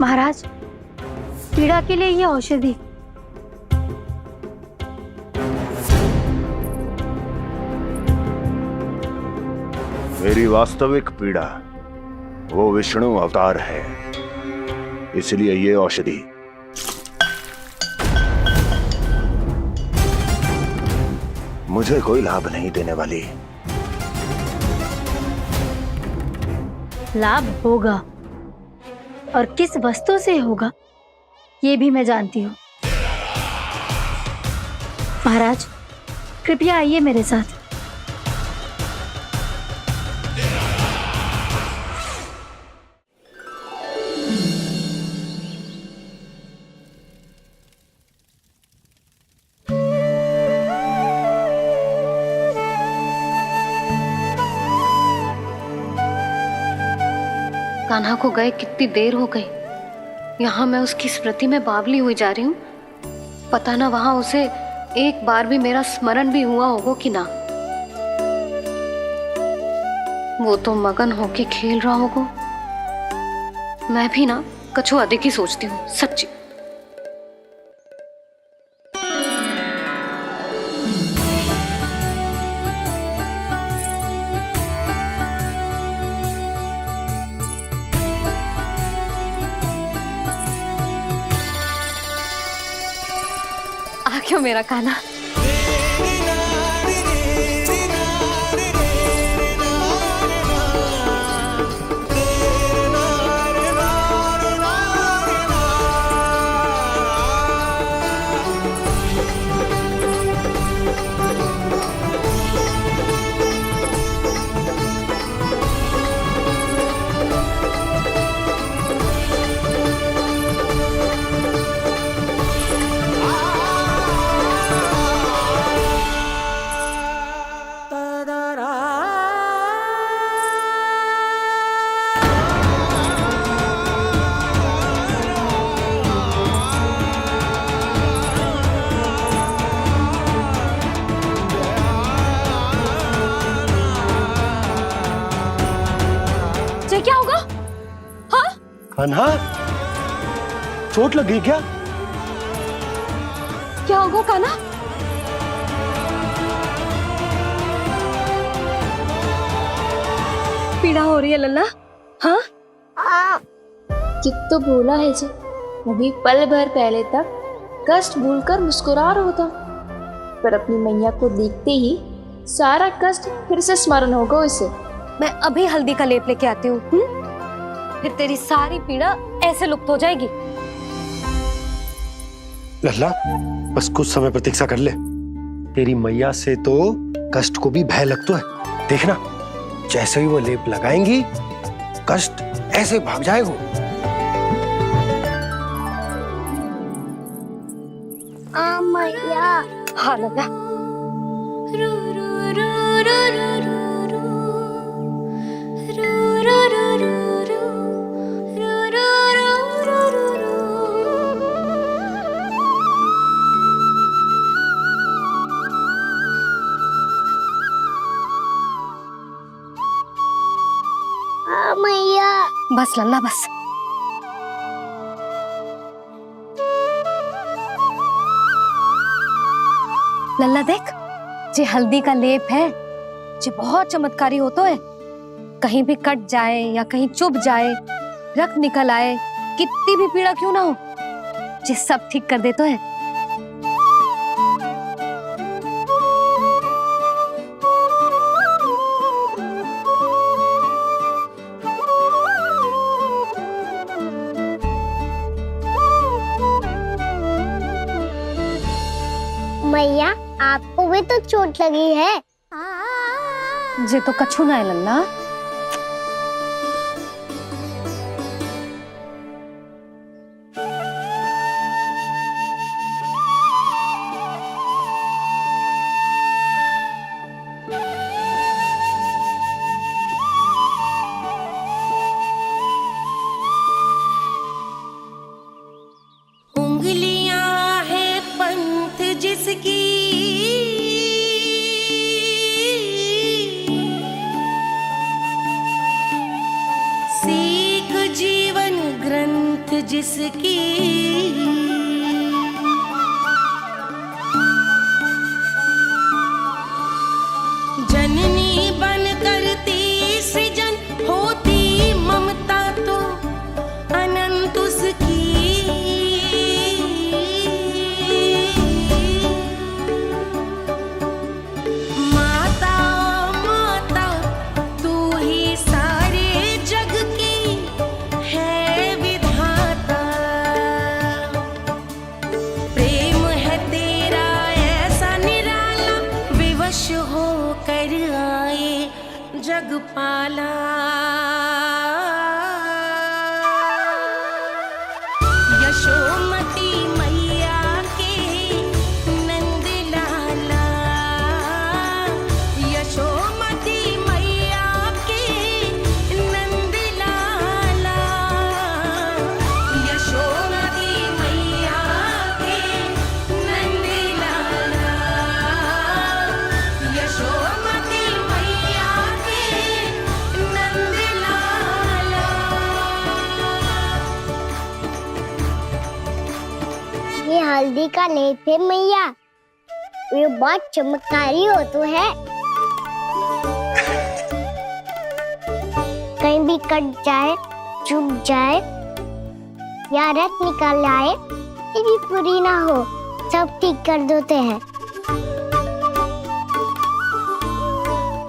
[SPEAKER 1] महाराज, पीड़ा के लिए ये औषधि।
[SPEAKER 5] मेरी वास्तविक पीड़ा वो विष्णु अवतार है, इसलिए ये औषधि मुझे कोई लाभ नहीं देने वाली।
[SPEAKER 1] लाभ होगा, और किस वस्तु से होगा ये भी मैं जानती हूँ। महाराज, कृपया आइए मेरे साथ। कान्हा को गए कितनी देर हो गई। यहाँ मैं उसकी स्मृति में बावली हुई जा रही हूँ। पता ना वहां उसे एक बार भी मेरा स्मरण भी हुआ होगा कि ना। वो तो मगन होके खेल रहा होगा। मैं भी ना कछु अधिक ही सोचती हूँ, सच्ची। आ क्यों मेरा कान्हा? क्या होगा? हाँ?
[SPEAKER 10] कान्हा, चोट लग गई क्या?
[SPEAKER 1] क्या होगा कान्हा? पीड़ा हो रही है लल्ला? हाँ?
[SPEAKER 6] चित्त तो भूला है जी। अभी पल भर पहले तक कष्ट भूलकर मुस्कुरा रहा था, पर अपनी मैया को देखते ही सारा कष्ट फिर से स्मरण होगा उसे।
[SPEAKER 1] मैं अभी हल्दी का लेप लेके आती हूँ। फिर तेरी सारी पीड़ा ऐसे लुप्त हो जाएगी।
[SPEAKER 10] लल्ला, बस कुछ समय प्रतीक्षा कर ले। तेरी मैया से तो कष्ट को भी भय लगता है। देखना, जैसे ही वो लेप लगाएंगी, कष्ट ऐसे भाग जाएगा।
[SPEAKER 2] मैया।
[SPEAKER 1] हाँ लल्ला।
[SPEAKER 2] मैया।
[SPEAKER 1] बस लल्ला, बस। लल्ला देख, जे हल्दी का लेप है, जे बहुत चमत्कारी होता है। कहीं भी कट जाए या कहीं चुभ जाए, रक्त निकल आए, कितनी भी पीड़ा क्यों ना हो, जे सब ठीक कर देता है।
[SPEAKER 2] मैया, आपको भी तो चोट लगी है।
[SPEAKER 1] जे तो कछु ना है लल्ला।
[SPEAKER 12] उंगलियां है पंथ जिसकी, सीख जीवन ग्रंथ जिसकी, जननी बन करती
[SPEAKER 2] हल्दी का लेप है मैया, ये बहुत चमत्कारी हो तो है। कहीं भी कट जाए, चुभ जाए या रत निकल आए, ये भी पूरी ना हो, सब ठीक कर देते हैं।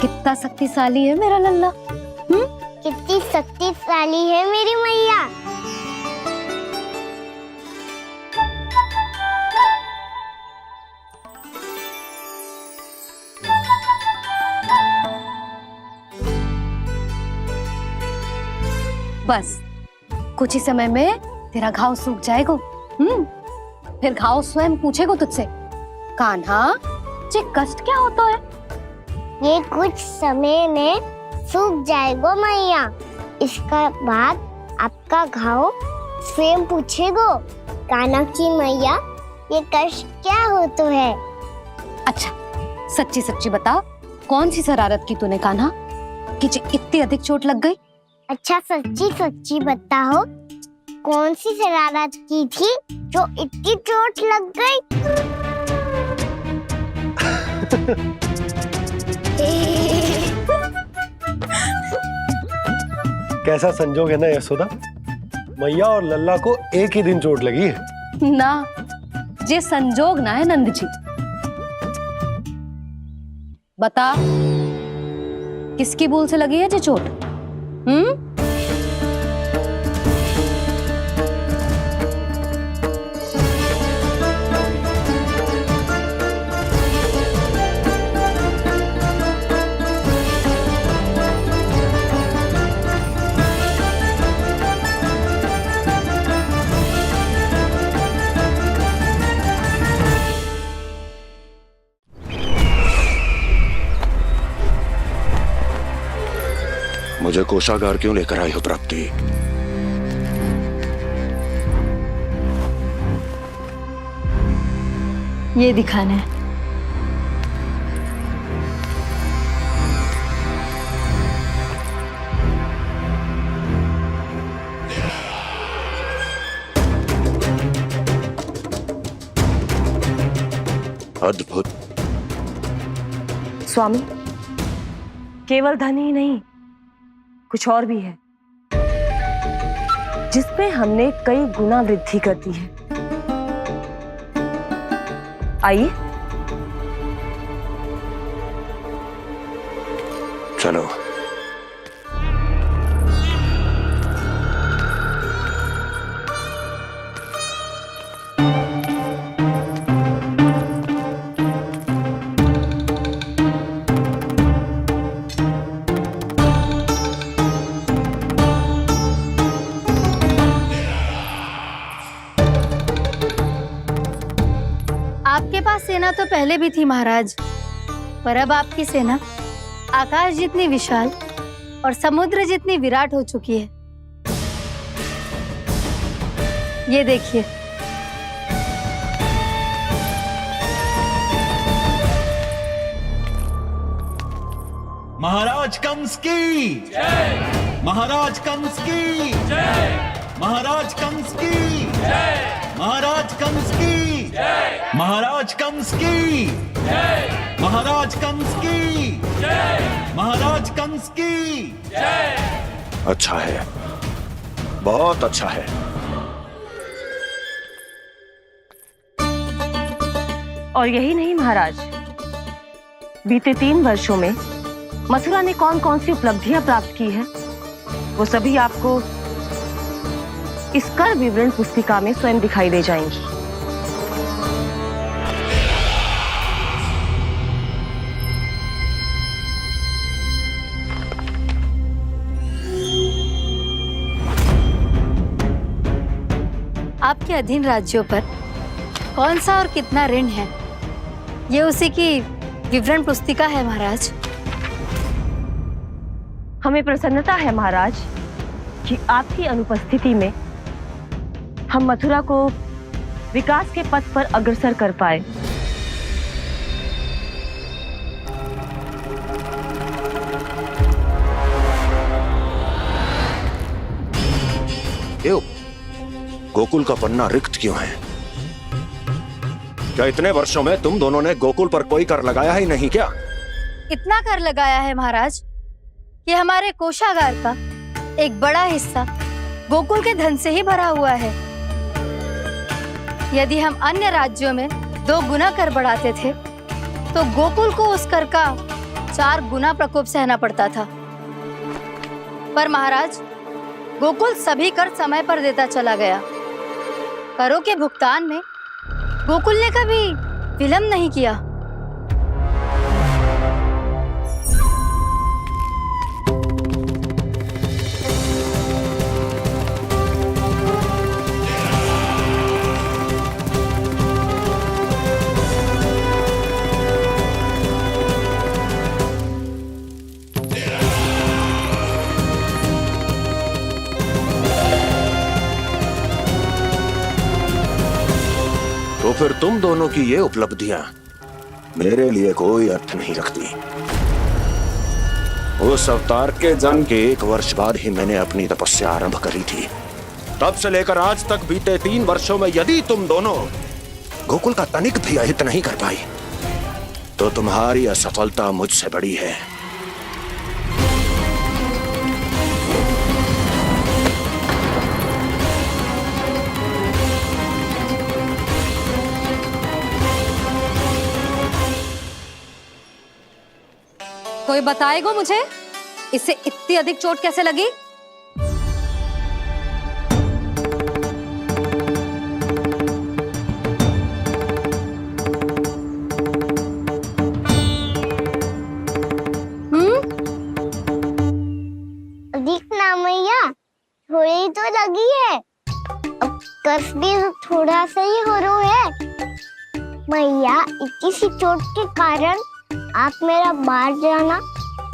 [SPEAKER 1] कितना शक्तिशाली है मेरा लल्ला।
[SPEAKER 2] कितनी शक्तिशाली है मेरी मैया।
[SPEAKER 1] बस कुछ ही समय में तेरा घाव सूख जाएगा। फिर घाव स्वयं पूछेगा तुझसे, कान्हा ये कष्ट क्या होता है?
[SPEAKER 2] ये कुछ समय में सूख जाएगा मैया। इसका बाद आपका घाव स्वयं पूछेगा, कान्हा की मैया ये कष्ट क्या होता है?
[SPEAKER 1] अच्छा सच्ची सच्ची बता, कौन सी शरारत की तूने कान्हा कि इतनी अधिक चोट लग गई?
[SPEAKER 2] अच्छा सच्ची सच्ची बताओ, कौन सी शरारत की थी जो इतनी चोट लग गई?
[SPEAKER 10] कैसा संजोग है ना यशोदा, मैया और लल्ला को एक ही दिन चोट लगी है।
[SPEAKER 1] ना ये संजोग ना है नंद जी। बता किसकी भूल से लगी है ये चोट?
[SPEAKER 13] मुझे कोषागार क्यों लेकर आई हो प्राप्ति?
[SPEAKER 1] ये दिखाना है।
[SPEAKER 13] अद्भुत।
[SPEAKER 11] स्वामी, केवल धन ही नहीं, कुछ और भी है जिसपे हमने कई गुना वृद्धि कर दी है। आइए
[SPEAKER 13] चलो।
[SPEAKER 1] आपके पास सेना तो पहले भी थी महाराज, पर अब आपकी सेना आकाश जितनी विशाल और समुद्र जितनी विराट हो चुकी है। ये देखिए।
[SPEAKER 14] महाराज कंस की जय। महाराज कंस की जय। महाराज कंस की जय। महाराज कंस की जय। महाराज कंस की जय। महाराज कंस की जय। महाराज कंस की जय।
[SPEAKER 13] अच्छा है, बहुत अच्छा है।
[SPEAKER 11] और यही नहीं महाराज, बीते 3 वर्षों में मथुरा ने कौन कौन सी उपलब्धियां प्राप्त की है, वो सभी आपको इस कर विवरण पुस्तिका में स्वयं दिखाई दे जाएंगी।
[SPEAKER 1] आपके अधीन राज्यों पर कौन सा और कितना ऋण है, ये उसी की विवरण पुस्तिका है महाराज।
[SPEAKER 11] हमें प्रसन्नता है महाराज कि आपकी अनुपस्थिति में हम मथुरा को विकास के पथ पर अग्रसर कर पाए।
[SPEAKER 13] क्यों? गोकुल का पन्ना रिक्त क्यों है? क्या इतने वर्षों में तुम दोनों ने गोकुल पर कोई कर लगाया ही नहीं क्या?
[SPEAKER 1] इतना कर लगाया है महाराज कि हमारे कोषागार का एक बड़ा हिस्सा गोकुल के धन से ही भरा हुआ है। यदि हम अन्य राज्यों में 2 गुना कर बढ़ाते थे तो गोकुल को उस कर का 4 गुना प्रकोप सहना पड़ता था। पर महाराज, गोकुल सभी कर समय पर देता चला गया। करों के भुगतान में गोकुल ने कभी विलंब नहीं किया।
[SPEAKER 13] तो फिर तुम दोनों की ये उपलब्धियां मेरे लिए कोई अर्थ नहीं रखती। उस अवतार के जन्म के 1 वर्ष बाद ही मैंने अपनी तपस्या आरंभ करी थी। तब से लेकर आज तक बीते 3 वर्षों में यदि तुम दोनों गोकुल का तनिक भी अहित नहीं कर पाई तो तुम्हारी असफलता मुझसे बड़ी है।
[SPEAKER 1] कोई बताएगा मुझे इसे इतनी अधिक चोट कैसे लगी?
[SPEAKER 2] अधिक ना मैया, थोड़ी तो लगी है। अब कस भी थोड़ा सा ही हो रहा है। मैया, इतनी सी चोट के कारण आप मेरा बाहर जाना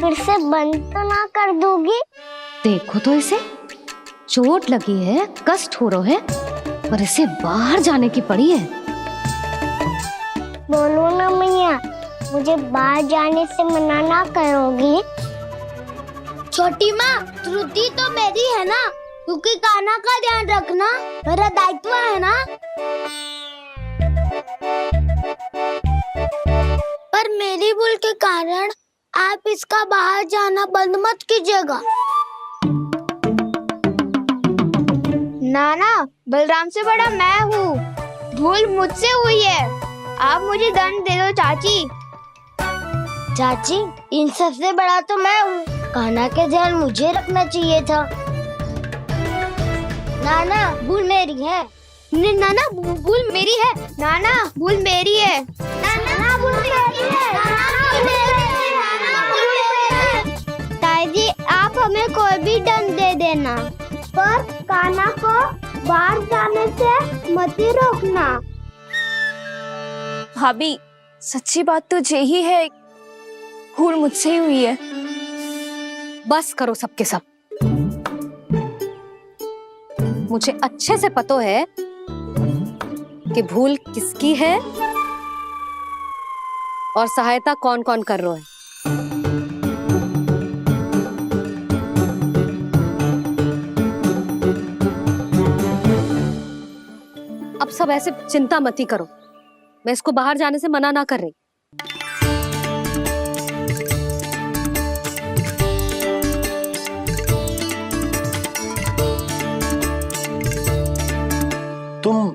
[SPEAKER 2] फिर से बंद तो ना कर दोगी?
[SPEAKER 1] देखो तो इसे, चोट लगी है, कष्ट हो रहा है और इसे बाहर जाने की पड़ी है।
[SPEAKER 2] बोलो ना मैया, मुझे बाहर जाने से मना ना करोगी? छोटी माँ, त्रुटि तो मेरी है ना, क्योंकि कान्हा का ध्यान रखना मेरा दायित्व है ना। पर मेरी भूल के कारण आप इसका बाहर जाना बंद मत कीजिएगा। नाना, बलराम से बड़ा मैं हूँ, भूल मुझसे हुई है, आप मुझे दंड दे दो चाची। चाची, इन सबसे बड़ा तो मैं हूँ, कान्हा के ध्यान मुझे रखना चाहिए था। नाना, भूल मेरी है। नाना, भूल मेरी है। नाना, भूल मेरी है। नाना, भूल मेरी है। ताई जी, आप हमें कोई भी दंड दे देना, पर कान्हा को बाहर जाने से मत ही रोकना।
[SPEAKER 6] भाभी, सच्ची बात तो यही है, भूल मुझसे ही हुई है।
[SPEAKER 1] बस करो सबके सब। मुझे अच्छे से पता है कि भूल किसकी है और सहायता कौन कौन कर रहा है। अब सब ऐसे चिंता मत ही करो, मैं इसको बाहर जाने से मना ना कर रही।
[SPEAKER 10] तुम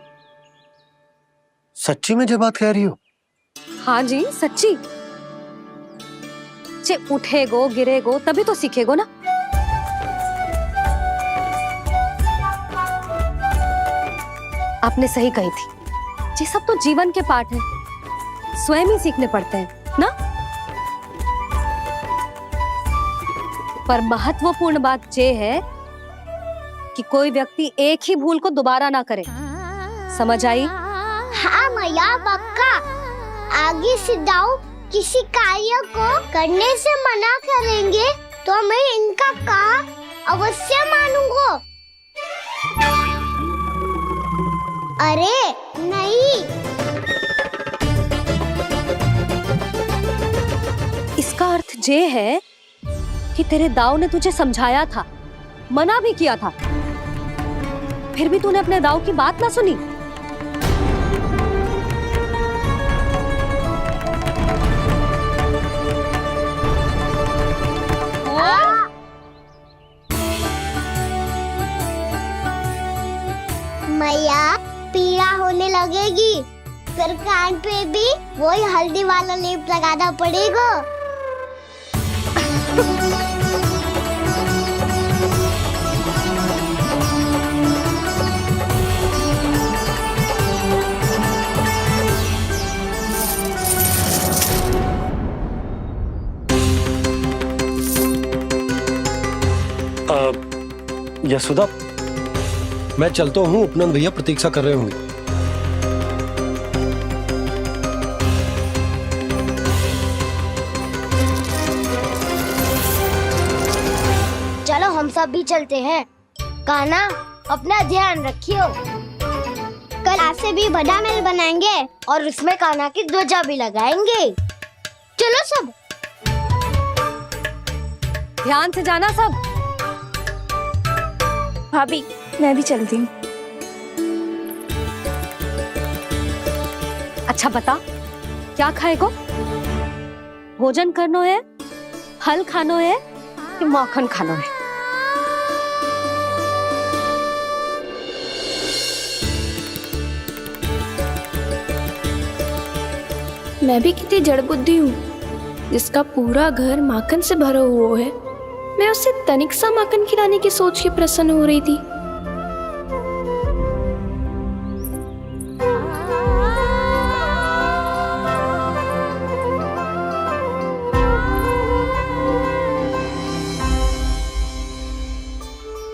[SPEAKER 10] सच्ची में ये बात कह रही हो?
[SPEAKER 1] हाँ जी, सच्ची। जे उठेगो गिरेगो तभी तो सीखेगो ना। आपने सही कही थी, ये सब तो जीवन के पाठ है, स्वयं ही सीखने पड़ते हैं ना। पर महत्वपूर्ण बात ये है कि कोई व्यक्ति एक ही भूल को दोबारा ना करे। समझ आई?
[SPEAKER 2] हाँ मैया, पक्का। आगे से दाऊ किसी कार्य को करने से मना करेंगे तो मैं इनका कहा अवश्य मानूंगा। अरे नहीं,
[SPEAKER 1] इसका अर्थ ये है कि तेरे दाऊ ने तुझे समझाया था, मना भी किया था, फिर भी तूने अपने दाऊ की बात ना सुनी।
[SPEAKER 2] मैया पीड़ा होने लगेगी, फिर कान पे भी वही हल्दी वाला लेप लगाना पड़ेगा।
[SPEAKER 10] यशोदा, मैं चलता हूँ, उपनंद भैया प्रतीक्षा कर रहे होंगे।
[SPEAKER 2] चलो हम सब भी चलते हैं। कान्हा, अपना ध्यान रखियो। कल आज से भी बड़ा महल बनाएंगे और उसमें कान्हा की ध्वजा भी लगाएंगे। चलो सब।
[SPEAKER 1] ध्यान से जाना सब।
[SPEAKER 6] भाभी, मैं भी चलती हूँ।
[SPEAKER 1] अच्छा बता, क्या खाएगो? भोजन करनो है, फल खानो है कि माखन खानो है?
[SPEAKER 6] मैं भी कितनी जड़ बुद्धि हूँ, जिसका पूरा घर माखन से भरा हुआ है। मैं उससे तनिक सा माखन खिलाने की सोच के प्रसन्न हो रही थी।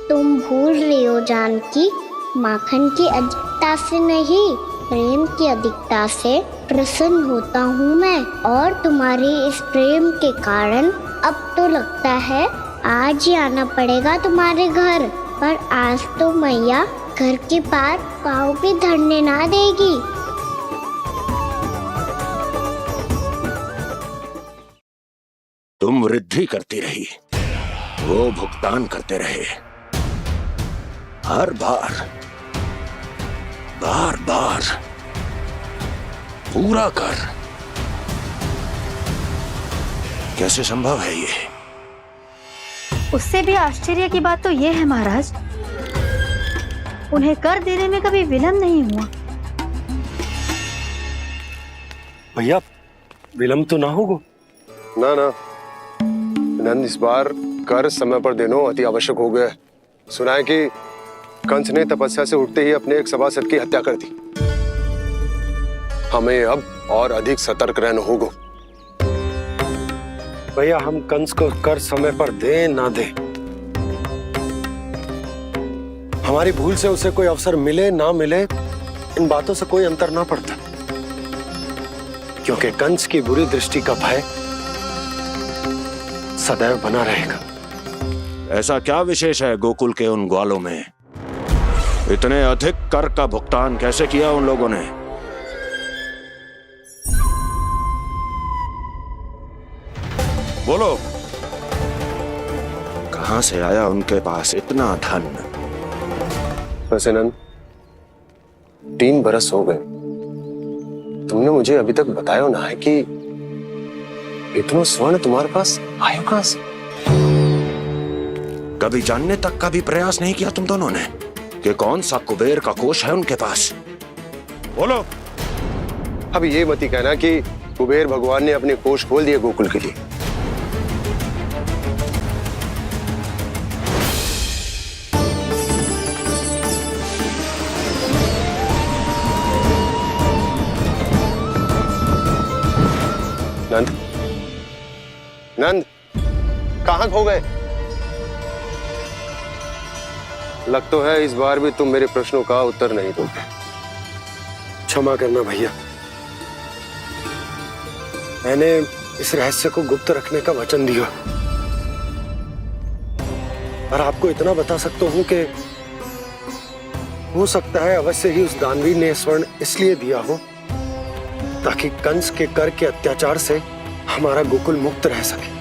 [SPEAKER 2] तुम भूल रही हो जानकी, माखन की अधिकता से नहीं, प्रेम की अधिकता से प्रसन्न होता हूँ मैं। और तुम्हारी इस प्रेम के कारण अब तो लगता है आज ही आना पड़ेगा तुम्हारे घर। पर आज तो मैया घर के पार पाँव भी धरने ना देगी।
[SPEAKER 13] तुम वृद्धि करती रही, वो भुगतान करते रहे। हर बार बार बार पूरा कर। कैसे संभव है ये?
[SPEAKER 1] उससे भी आश्चर्य की बात तो ये है महाराज, उन्हें कर देने में कभी विलंब नहीं हुआ।
[SPEAKER 10] भैया, विलंब तो ना होगा?
[SPEAKER 4] ना ना नंद, इस बार कर समय पर देना अति आवश्यक हो गया है। सुना है कि कंस ने तपस्या से उठते ही अपने एक सभासद की हत्या कर दी। हमें अब और अधिक सतर्क रहना होगा।
[SPEAKER 10] भैया, हम कंस को कर समय पर दे ना दे, हमारी भूल से उसे कोई अवसर मिले ना मिले, इन बातों से कोई अंतर ना पड़ता, क्योंकि कंस की बुरी दृष्टि का भय सदैव बना रहेगा।
[SPEAKER 13] ऐसा क्या विशेष है गोकुल के उन ग्वालों में? इतने अधिक कर का भुगतान कैसे किया उन लोगों ने? बोलो, कहां से आया उनके पास इतना धन?
[SPEAKER 4] वैसे नंद, 3 बरस हो गए, तुमने मुझे अभी तक बताया ना है कि इतना स्वर्ण तुम्हारे पास आया कहां से?
[SPEAKER 13] कभी जानने तक का भी प्रयास नहीं किया तुम दोनों ने कि कौन सा कुबेर का कोष है उनके पास? बोलो।
[SPEAKER 4] अब ये मत ही कहना कि कुबेर भगवान ने अपने कोष खोल दिए गोकुल के लिए। नंद, नंद, कहां खो गए? लग तो है इस बार भी तुम मेरे प्रश्नों का उत्तर नहीं दोगे।
[SPEAKER 10] क्षमा करना भैया, मैंने इस रहस्य को गुप्त रखने का वचन दिया, और आपको इतना बता सकता हूं कि हो सकता है अवश्य ही उस दानवीर ने स्वर्ण इसलिए दिया हो ताकि कंस के कर के अत्याचार से हमारा गोकुल मुक्त रह सके।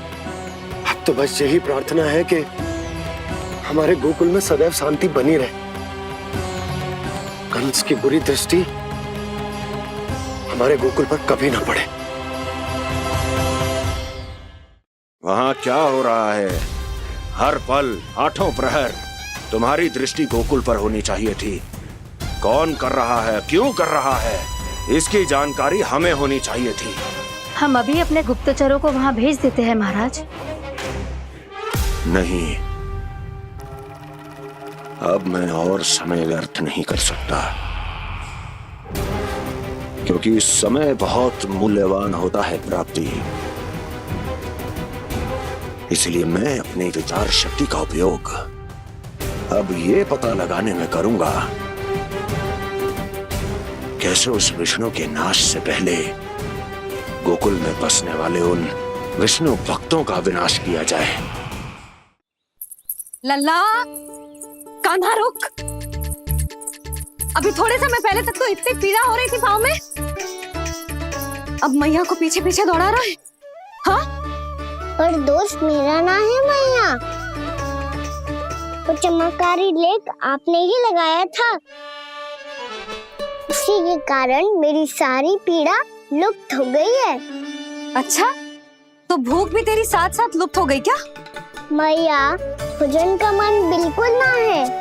[SPEAKER 10] अब तो बस यही प्रार्थना है कि हमारे गोकुल में सदैव शांति बनी रहे, कंस की बुरी दृष्टि हमारे गोकुल पर कभी ना पड़े।
[SPEAKER 13] वहां क्या हो रहा है? हर पल, आठों प्रहर तुम्हारी दृष्टि गोकुल पर होनी चाहिए थी। कौन कर रहा है, क्यों कर रहा है, इसकी जानकारी हमें होनी चाहिए थी।
[SPEAKER 6] हम अभी अपने गुप्तचरों को वहां भेज देते हैं महाराज।
[SPEAKER 13] नहीं, अब मैं और समय व्यर्थ नहीं कर सकता, क्योंकि समय बहुत मूल्यवान होता है प्राप्ति। इसलिए मैं अपनी विचार शक्ति का उपयोग अब ये पता लगाने में करूंगा कैसे उस विष्णु के नाश से पहले गोकुल में बसने वाले उन विष्णु भक्तों का विनाश किया जाए।
[SPEAKER 1] लल्ला, कान्हा रुक। अभी थोड़े समय पहले तक तो इतनी पीड़ा हो रही थी पाँव में, अब मैया को पीछे पीछे दौड़ा रहा है। हाँ,
[SPEAKER 2] पर दोस्त मेरा ना है मैया, वो चमत्कारी लेख आपने ही लगाया था, उसी के कारण मेरी सारी पीड़ा लुप्त हो गई है।
[SPEAKER 1] अच्छा, तो भूख भी तेरी साथ साथ लुप्त हो गई क्या?
[SPEAKER 2] मैया, भोजन का मन बिल्कुल ना है।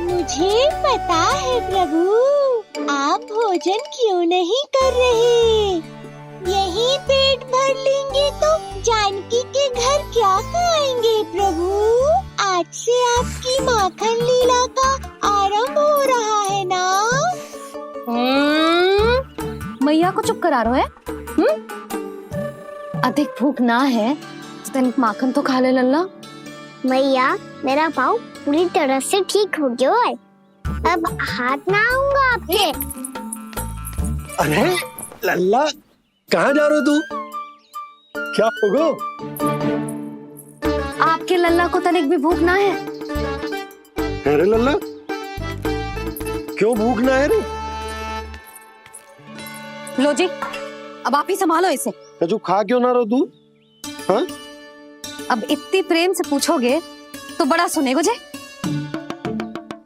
[SPEAKER 2] मुझे पता है प्रभु, आप भोजन क्यों नहीं कर रहे। यही पेट भर लेंगे तो जानकी के घर क्या खाएंगे प्रभु। आज से आपकी माखन लीला का आरंभ हो रहा है ना।
[SPEAKER 1] मैया को चुप करा रहे है। अधिक भूख ना है तो तनिक माखन तो खा ले लल्ला।
[SPEAKER 2] मैया, मेरा पाँव पूरी तरह से ठीक हो गया है, अब हाथ ना आऊंगा आपके।
[SPEAKER 10] अरे लल्ला, कहाँ जा रहे हो तू? क्या होगा?
[SPEAKER 1] आपके लल्ला को तनिक भी भूख ना है?
[SPEAKER 10] अरे लल्ला, क्यों भूख ना है रे?
[SPEAKER 1] लो जी, अब आप ही संभालो इसे।
[SPEAKER 10] तू खा क्यों ना रहो तू? हाँ?
[SPEAKER 1] अब इतनी प्रेम से पूछोगे तो बड़ा सुनेगो जे।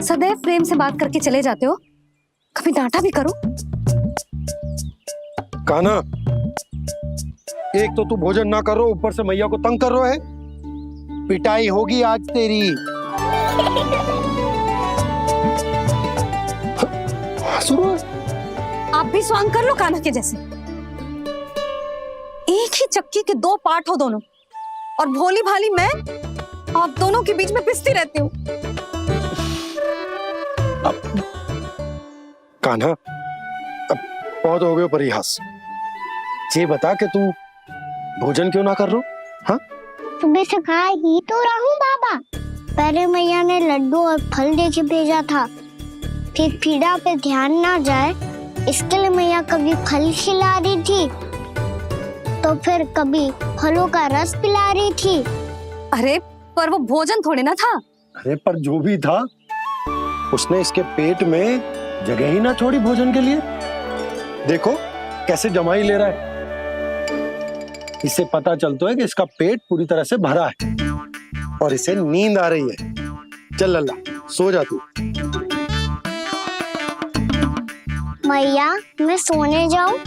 [SPEAKER 1] सदैव प्रेम से बात करके चले जाते हो, कभी डांटा भी करो।
[SPEAKER 10] कान्हा, एक तो तू भोजन ना कर रहा, ऊपर से मैया को तंग कर रहा है। पिटाई होगी आज तेरी।
[SPEAKER 1] आप भी स्वांग कर लो कान्हा के जैसे। एक ही चक्की के दो पार्ट हो दोनों, और भोली भाली मैं आप दोनों के बीच में पिसती रहती हूँ।
[SPEAKER 10] कान्हा, अब बहुत हो गए परिहास। ये बता कि तू भोजन क्यों ना कर रहा? हाँ?
[SPEAKER 2] सुबह से खा ही तो रहा हूँ बाबा। पहले मैया ने लड्डू और फल दे के भेजा था, फिर पीड़ा पे ध्यान ना जाए इसके लिए मैया कभी फल खिला रही थी तो फिर कभी फलों का रस पिला रही थी।
[SPEAKER 1] अरे पर वो भोजन थोड़े ना था।
[SPEAKER 10] अरे पर जो भी था, उसने इसके पेट में जगह ही ना छोड़ी भोजन के लिए। देखो कैसे जमाई ले रहा है। इससे पता चलता है कि इसका पेट पूरी तरह से भरा है और इसे नींद आ रही है। चल लल्ला, सो जा तू।
[SPEAKER 2] मैया, मैं सोने जाऊं?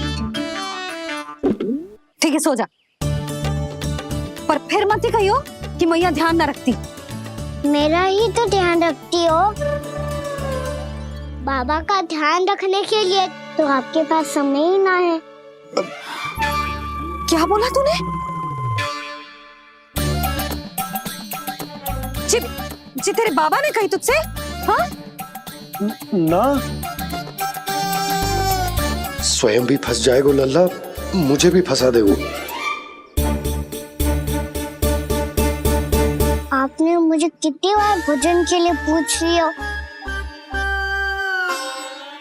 [SPEAKER 1] ठीक है, सो जा, पर फिर मत ही कहियो कि मैया ध्यान ना रखती।
[SPEAKER 2] मेरा ही तो ध्यान रखती हो। बाबा का ध्यान रखने के लिए तो आपके पास समय ही ना है।
[SPEAKER 1] क्या बोला तूने? जी तेरे बाबा ने कही तुझसे? हाँ?
[SPEAKER 10] ना, स्वयं भी फंस जाएगो लल्ला, मुझे भी फंसा देगो।
[SPEAKER 2] आपने मुझे कितनी बार भोजन के लिए पूछ लिया,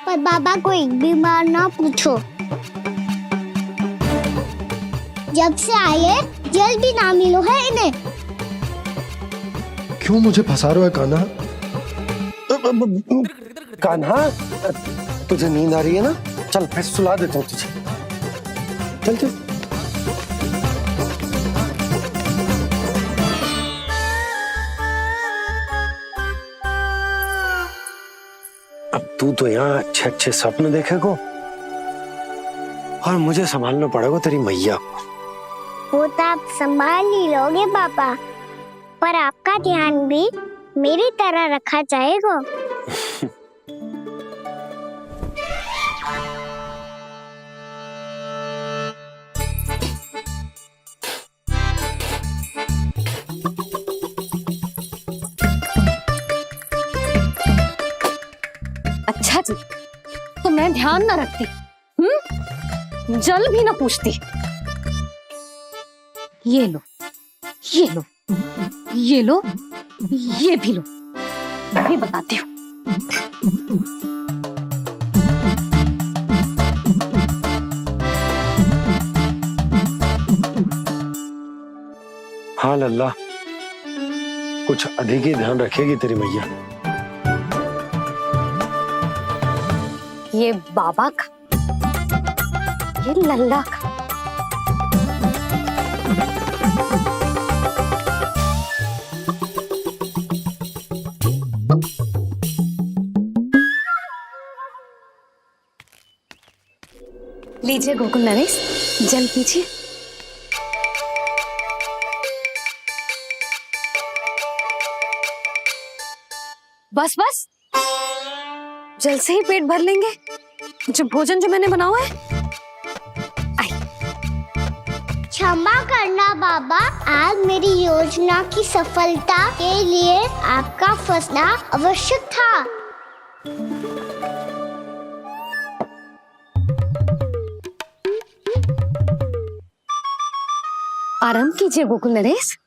[SPEAKER 2] पर बाबा को एक भी बार ना पूछो। जब से आए जल भी ना मिलो है इन्हें।
[SPEAKER 10] क्यों मुझे फंसा रहा है कान्हा? कान्हा, तुझे नींद आ रही है ना? चल मैं सुला देता हूँ तुझे। चल चल। अब तू तो यहाँ अच्छे अच्छे सपने देखेगो और मुझे संभालना पड़ेगा तेरी मैया को।
[SPEAKER 2] वो तो आप संभाल ही लोगे पापा, पर आपका ध्यान भी मेरी तरह रखा जाएगा।
[SPEAKER 1] अच्छा जी, तो मैं ध्यान ना रखती, जल भी ना पूछती। ये लो, ये लो, ये लो, ये भी लो, मैं भी बताती हूँ।
[SPEAKER 10] हाँ लल्ला, कुछ अधिक ही ध्यान रखेगी तेरी मैया।
[SPEAKER 1] ये बाबा का, ये लल्ला का। लीजिए गोकुल नरेश, जल पीजिए। बस बस, जल से ही पेट भर लेंगे। जो भोजन जो मैंने बनाया है।
[SPEAKER 2] क्षमा करना बाबा, आज मेरी योजना की सफलता के लिए आपका फंसना आवश्यक था।
[SPEAKER 1] आराम कीजिए गोकुल नरेश।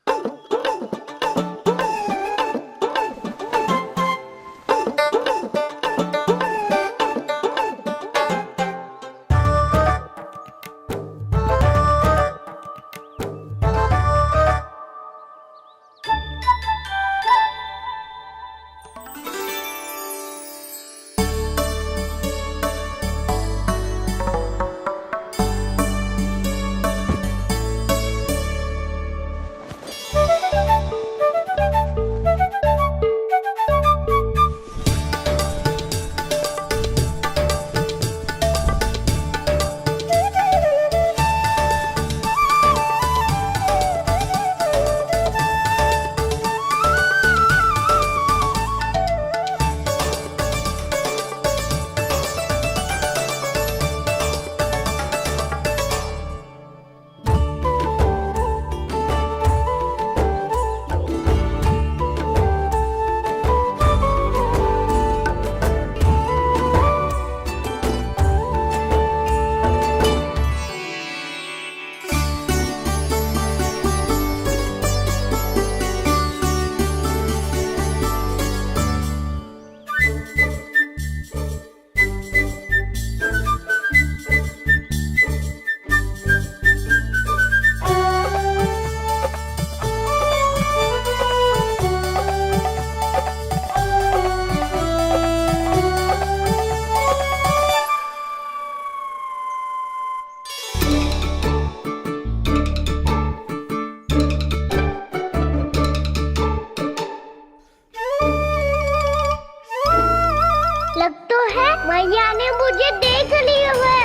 [SPEAKER 2] लग तो है मैया ने मुझे देख लिया है।